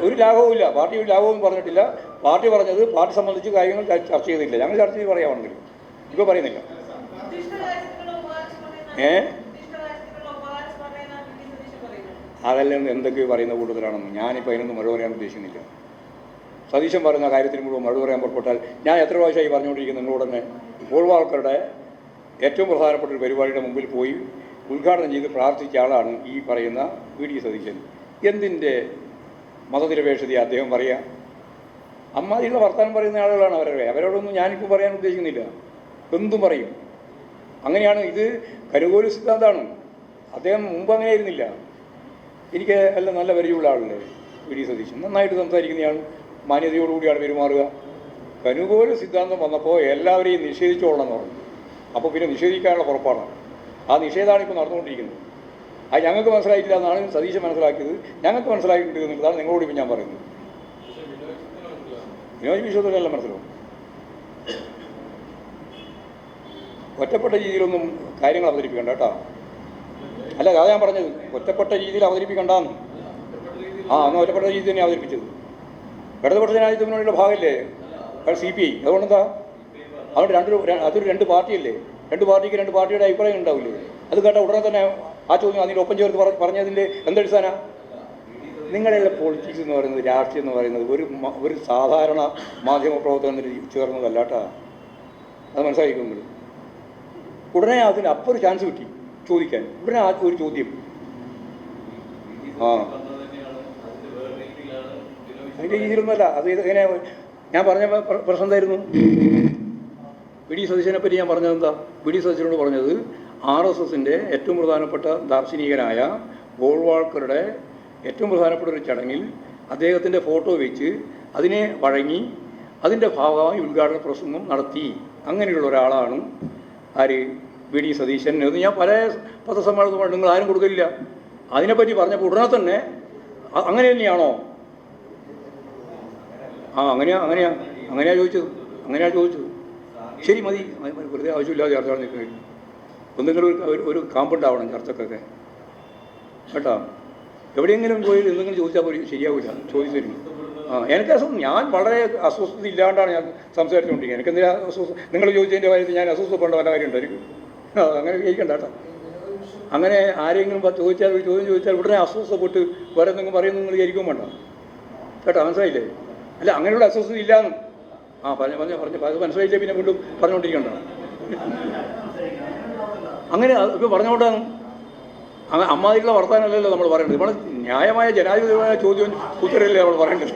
ഒരു ലാഘവുമില്ല, പാർട്ടി ഒരു ലാഘവും പറഞ്ഞിട്ടില്ല. പാർട്ടി പറഞ്ഞത് പാർട്ടി സംബന്ധിച്ച് കാര്യങ്ങൾ ചർച്ച ചെയ്തില്ല. ഞങ്ങൾ ചർച്ച ചെയ്ത് പറയാമെങ്കിൽ ഇപ്പോൾ പറയുന്നില്ല. അതെല്ലാം എന്തൊക്കെയോ പറയുന്ന കൂട്ടത്തിലാണെന്ന് ഞാനിപ്പോൾ അതിനൊന്നും മഴ പറയാൻ ഉദ്ദേശിക്കുന്നില്ല. സതീശൻ പറയുന്ന കാര്യത്തിന് മുഴുവൻ മഴ പറയാൻ പുറപ്പെട്ടാൽ ഞാൻ എത്ര പ്രാവശ്യമായി പറഞ്ഞുകൊണ്ടിരിക്കുന്നു നിങ്ങളോട് തന്നെ. ഗോൾവാൾക്കറുടെ ഏറ്റവും പ്രധാനപ്പെട്ട ഒരു പരിപാടിയുടെ മുമ്പിൽ പോയി ഉദ്ഘാടനം ചെയ്ത് പ്രാർത്ഥിച്ച ആളാണ് ഈ പറയുന്ന വി.ഡി. സതീശൻ. എന്തിൻ്റെ മതനിരപേക്ഷതയെ അദ്ദേഹം പറയുക? അമ്മാതിയുള്ള വർത്തമാനം പറയുന്ന ആളുകളാണ് അവരോടൊന്നും ഞാനിപ്പോൾ പറയാൻ ഉദ്ദേശിക്കുന്നില്ല. എന്തും പറയും. അങ്ങനെയാണ്. ഇത് കരുകോല് സിദ്ധാന്തമാണ്. അദ്ദേഹം മുമ്പ് അങ്ങനെ ആയിരുന്നില്ല. എനിക്ക് എല്ലാം നല്ല പരിചയമുള്ള ആളല്ലേ വി.ഡി. സതീശൻ. നന്നായിട്ട് സംസാരിക്കുന്നയാൾ, മാന്യതയോടുകൂടിയാണ് പെരുമാറുക. കനുകോല് സിദ്ധാന്തം വന്നപ്പോൾ എല്ലാവരെയും നിഷേധിച്ചോളണം എന്ന് പറഞ്ഞു. അപ്പോൾ പിന്നെ നിഷേധിക്കാനുള്ള പുറപ്പാടാണ്. ആ നിഷേധമാണ് ഇപ്പോൾ നടന്നുകൊണ്ടിരിക്കുന്നത്. അത് ഞങ്ങൾക്ക് മനസ്സിലായിട്ടില്ല എന്നാണ് സതീശൻ മനസ്സിലാക്കിയത്. ഞങ്ങൾക്ക് മനസ്സിലാക്കിയിട്ടുണ്ട് എന്നുള്ളതാണ് നിങ്ങളോട് ഇപ്പം ഞാൻ പറയുന്നത്. വിനോദ് വിശ്വത്തിനെല്ലാം മനസ്സിലാവും. ഒറ്റപ്പെട്ട രീതിയിലൊന്നും കാര്യങ്ങൾ അവതരിപ്പിക്കണ്ട കേട്ടോ. അല്ല, അതാ ഞാൻ പറഞ്ഞത്, ഒറ്റപ്പെട്ട രീതിയിൽ അവതരിപ്പിക്കണ്ടെന്ന്. അന്ന് ഒറ്റപ്പെട്ട രീതി തന്നെ അവതരിപ്പിച്ചത്. ഇടതുപക്ഷ ജനാധിപത്യത്തിനുള്ള ഭാഗമല്ലേ CPI. അതുകൊണ്ടെന്താ? അതൊരു രണ്ട് പാർട്ടിയല്ലേ. രണ്ട് പാർട്ടിക്ക് രണ്ട് പാർട്ടിയുടെ അഭിപ്രായം ഉണ്ടാവില്ലേ? അത് കേട്ട ഉടനെ തന്നെ ആ ചോദ്യം അതിൻ്റെ ഒപ്പം ചേർത്ത് പറഞ്ഞതിൻ്റെ എന്തടിസ്ഥാന? നിങ്ങളുടെ പൊളിറ്റിക്സ് എന്ന് പറയുന്നത്, രാഷ്ട്രീയം എന്ന് പറയുന്നത് ഒരു സാധാരണ മാധ്യമ പ്രവർത്തകന് ചേർന്നതല്ല കേട്ടോ. അത് മനസ്സിലാക്കിക്കുമ്പോൾ ഉടനെ അതിന് അപ്പോൾ ഒരു ചാൻസ് കിട്ടി ചോദിക്കാൻ. ഉടനെ ഒരു ചോദ്യം. അതിൻ്റെ രീതിയിലൊന്നുമല്ല. അത് എങ്ങനെ ഞാൻ പറഞ്ഞ പ്രശ്നം എന്തായിരുന്നു? വി.ഡി. സതീശനെ പറ്റി ഞാൻ പറഞ്ഞത് എന്താ? വി.ഡി. സതീശനോട് പറഞ്ഞത് RSSൻ്റെ ഏറ്റവും പ്രധാനപ്പെട്ട ദാർശനികനായ ഗോൾവാൾക്കറുടെ ഏറ്റവും പ്രധാനപ്പെട്ട ഒരു ചടങ്ങിൽ അദ്ദേഹത്തിൻ്റെ ഫോട്ടോ വെച്ച് അതിനെ വഴങ്ങി അതിൻ്റെ ഭാഗമായി ഉദ്ഘാടന പ്രസംഗം നടത്തി. അങ്ങനെയുള്ള ഒരാളാണ് ആര്? വി.ഡി. സതീശൻ. എന്ന് ഞാൻ പല പത്രസമ്മേളനത്തിൽ നിങ്ങൾ ആരും കൊടുക്കില്ല. അതിനെപ്പറ്റി പറഞ്ഞപ്പോൾ ഉടനെ തന്നെ അങ്ങനെ തന്നെയാണോ? അങ്ങനെയാ ചോദിച്ചത്. ശരി, മതി. വെറുതെ ആവശ്യമില്ലാതെ ചർച്ച നിൽക്കുന്നത്. എന്തെങ്കിലും ഒരു കാമ്പുണ്ടാവണം ചർച്ചക്കൊക്കെ കേട്ടോ. എവിടെയെങ്കിലും പോയി എന്തെങ്കിലും ചോദിച്ചാൽ പോലും ശരിയാവില്ല. ചോദിച്ചു തരും. എനിക്ക് ഞാൻ വളരെ അസ്വസ്ഥത ഇല്ലാണ്ടാണ് ഞാൻ സംസാരിച്ചുകൊണ്ടിരിക്കുന്നത്. എനിക്കെന്തിനാ അസ്വസ്ഥ? നിങ്ങൾ ചോദിച്ചതിൻ്റെ കാര്യത്തിൽ ഞാൻ അസ്വസ്ഥപ്പെടേണ്ട വല്ല കാര്യം ഉണ്ടായിരിക്കും. അങ്ങനെ വിജയിക്കണ്ട കേട്ടോ. അങ്ങനെ ആരെങ്കിലും ചോദ്യം ചോദിച്ചാൽ ഉടനെ അസ്വസ്ഥപ്പെട്ട് വേറെ എന്തെങ്കിലും പറയുന്നു നിങ്ങൾ വിചാരിക്കും വേണ്ട കേട്ടോ. മനസ്സിലായില്ലേ? അല്ല, അങ്ങനെയുള്ള അസ്വസ്ഥത ഇല്ലാന്ന് പറഞ്ഞു മനസ്സിലായില്ലേ? പിന്നെ വീണ്ടും പറഞ്ഞുകൊണ്ടിരിക്കണ്ട. അങ്ങനെ ഇപ്പോൾ പറഞ്ഞുകൊണ്ടാണ്. അമ്മാതിരിയുള്ള വർത്തമാനമല്ലല്ലോ നമ്മൾ പറയേണ്ടത്. നമ്മൾ ന്യായമായ ജനാധിപത്യമായ ചോദ്യം ഉത്തരവല്ലേ നമ്മൾ പറയേണ്ടത്.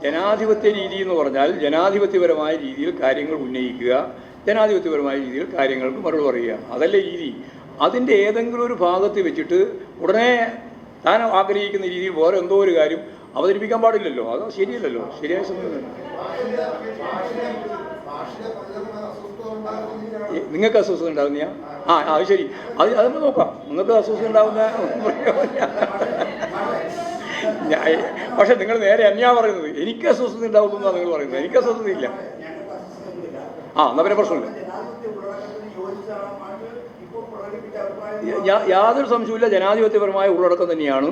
ജനാധിപത്യ രീതി എന്ന് പറഞ്ഞാൽ ജനാധിപത്യപരമായ രീതിയിൽ കാര്യങ്ങൾ ഉന്നയിക്കുക, ജനാധിപത്യപരമായ രീതിയിൽ കാര്യങ്ങൾക്ക് മറുപടി പറയുക, അതല്ലേ രീതി. അതിൻ്റെ ഏതെങ്കിലും ഒരു ഭാഗത്ത് വെച്ചിട്ട് ഉടനെ താൻ ആഗ്രഹിക്കുന്ന രീതിയിൽ വേറെ എന്തോ ഒരു കാര്യം അവതരിപ്പിക്കാൻ പാടില്ലല്ലോ. അത് ശരിയല്ലല്ലോ. ശരിയായ സമയം നിങ്ങൾക്ക് അസ്വസ്ഥത ഉണ്ടാകുന്ന അത് ശരി. അതൊന്ന് നോക്കാം. നിങ്ങൾക്ക് അസ്വസ്ഥത ഉണ്ടാകുന്ന പക്ഷെ നിങ്ങൾ നേരെ എന്നെയാ പറയുന്നത്. എനിക്ക് അസ്വസ്ഥത ഉണ്ടാകുന്നതാണ് നിങ്ങൾ പറയുന്നത്. എനിക്ക് അസ്വസ്ഥത ഇല്ല. എന്നാ പിന്നെ പ്രശ്നമില്ല. യാതൊരു സംശയമില്ല. ജനാധിപത്യപരമായ ഉള്ളടക്കം തന്നെയാണ്.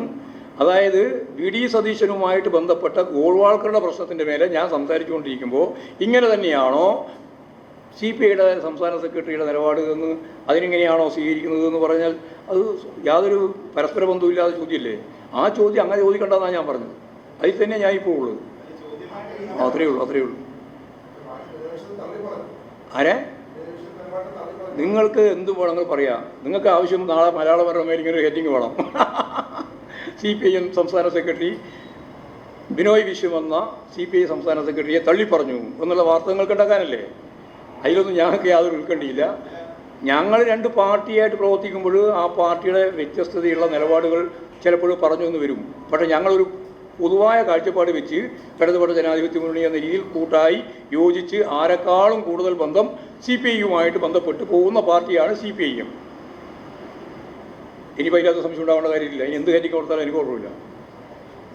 അതായത് വി.ഡി. സതീശനുമായിട്ട് ബന്ധപ്പെട്ട ഗോൾവാൾക്കറുടെ പ്രശ്നത്തിൻ്റെ മേലെ ഞാൻ സംസാരിച്ചുകൊണ്ടിരിക്കുമ്പോൾ ഇങ്ങനെ തന്നെയാണോ CPIയുടെ സംസ്ഥാന സെക്രട്ടറിയുടെ നിലപാട് എന്ന്, അതിനെങ്ങനെയാണോ സ്വീകരിക്കുന്നത് എന്ന് പറഞ്ഞാൽ അത് യാതൊരു പരസ്പര ബന്ധമില്ലാത്ത ചോദ്യമല്ലേ. ആ ചോദ്യം അങ്ങനെ ചോദിക്കേണ്ടതെന്നാണ് ഞാൻ പറഞ്ഞത്. അതിൽ തന്നെ ഞാൻ ഇപ്പോൾ ഉള്ളത്. അത്രയേ ഉള്ളൂ. നിങ്ങൾക്ക് എന്ത് വേണമെങ്കിൽ പറയാം. നിങ്ങൾക്ക് ആവശ്യം നാളെ മലയാള മനോരമയിൽ ഇങ്ങനെ ഒരു ഹെഡിങ് വേണം. CPIM സംസ്ഥാന സെക്രട്ടറി ബിനോയ് വിശ്വം എന്ന CPI സംസ്ഥാന സെക്രട്ടറിയെ തള്ളിപ്പറഞ്ഞു എന്നുള്ള വാർത്തകൾ ഉണ്ടാക്കാനല്ലേ. അതിലൊന്നും ഞങ്ങൾക്ക് യാതൊരു ഉൾക്കണ്ടിയില്ല. ഞങ്ങൾ രണ്ട് പാർട്ടിയായിട്ട് പ്രവർത്തിക്കുമ്പോൾ ആ പാർട്ടിയുടെ വ്യത്യസ്തതയുള്ള നിലപാടുകൾ ചിലപ്പോൾ പറഞ്ഞു എന്ന് വരും. പക്ഷേ ഞങ്ങളൊരു പൊതുവായ കാഴ്ചപ്പാട് വെച്ച് ഇടതുപക്ഷ ജനാധിപത്യ മുന്നണി എന്ന രീതിയിൽ കൂട്ടായി യോജിച്ച് ആരെക്കാളും കൂടുതൽ ബന്ധം CPIയുമായിട്ട് ബന്ധപ്പെട്ട് പോകുന്ന പാർട്ടിയാണ് CPIM. ഇനിയിപ്പോൾ അതിനകത്ത് സംശയം ഉണ്ടാവേണ്ട കാര്യമില്ല. ഇനി എന്ത് കാര്യം കൊടുത്താലും എനിക്ക് കുഴപ്പമില്ല.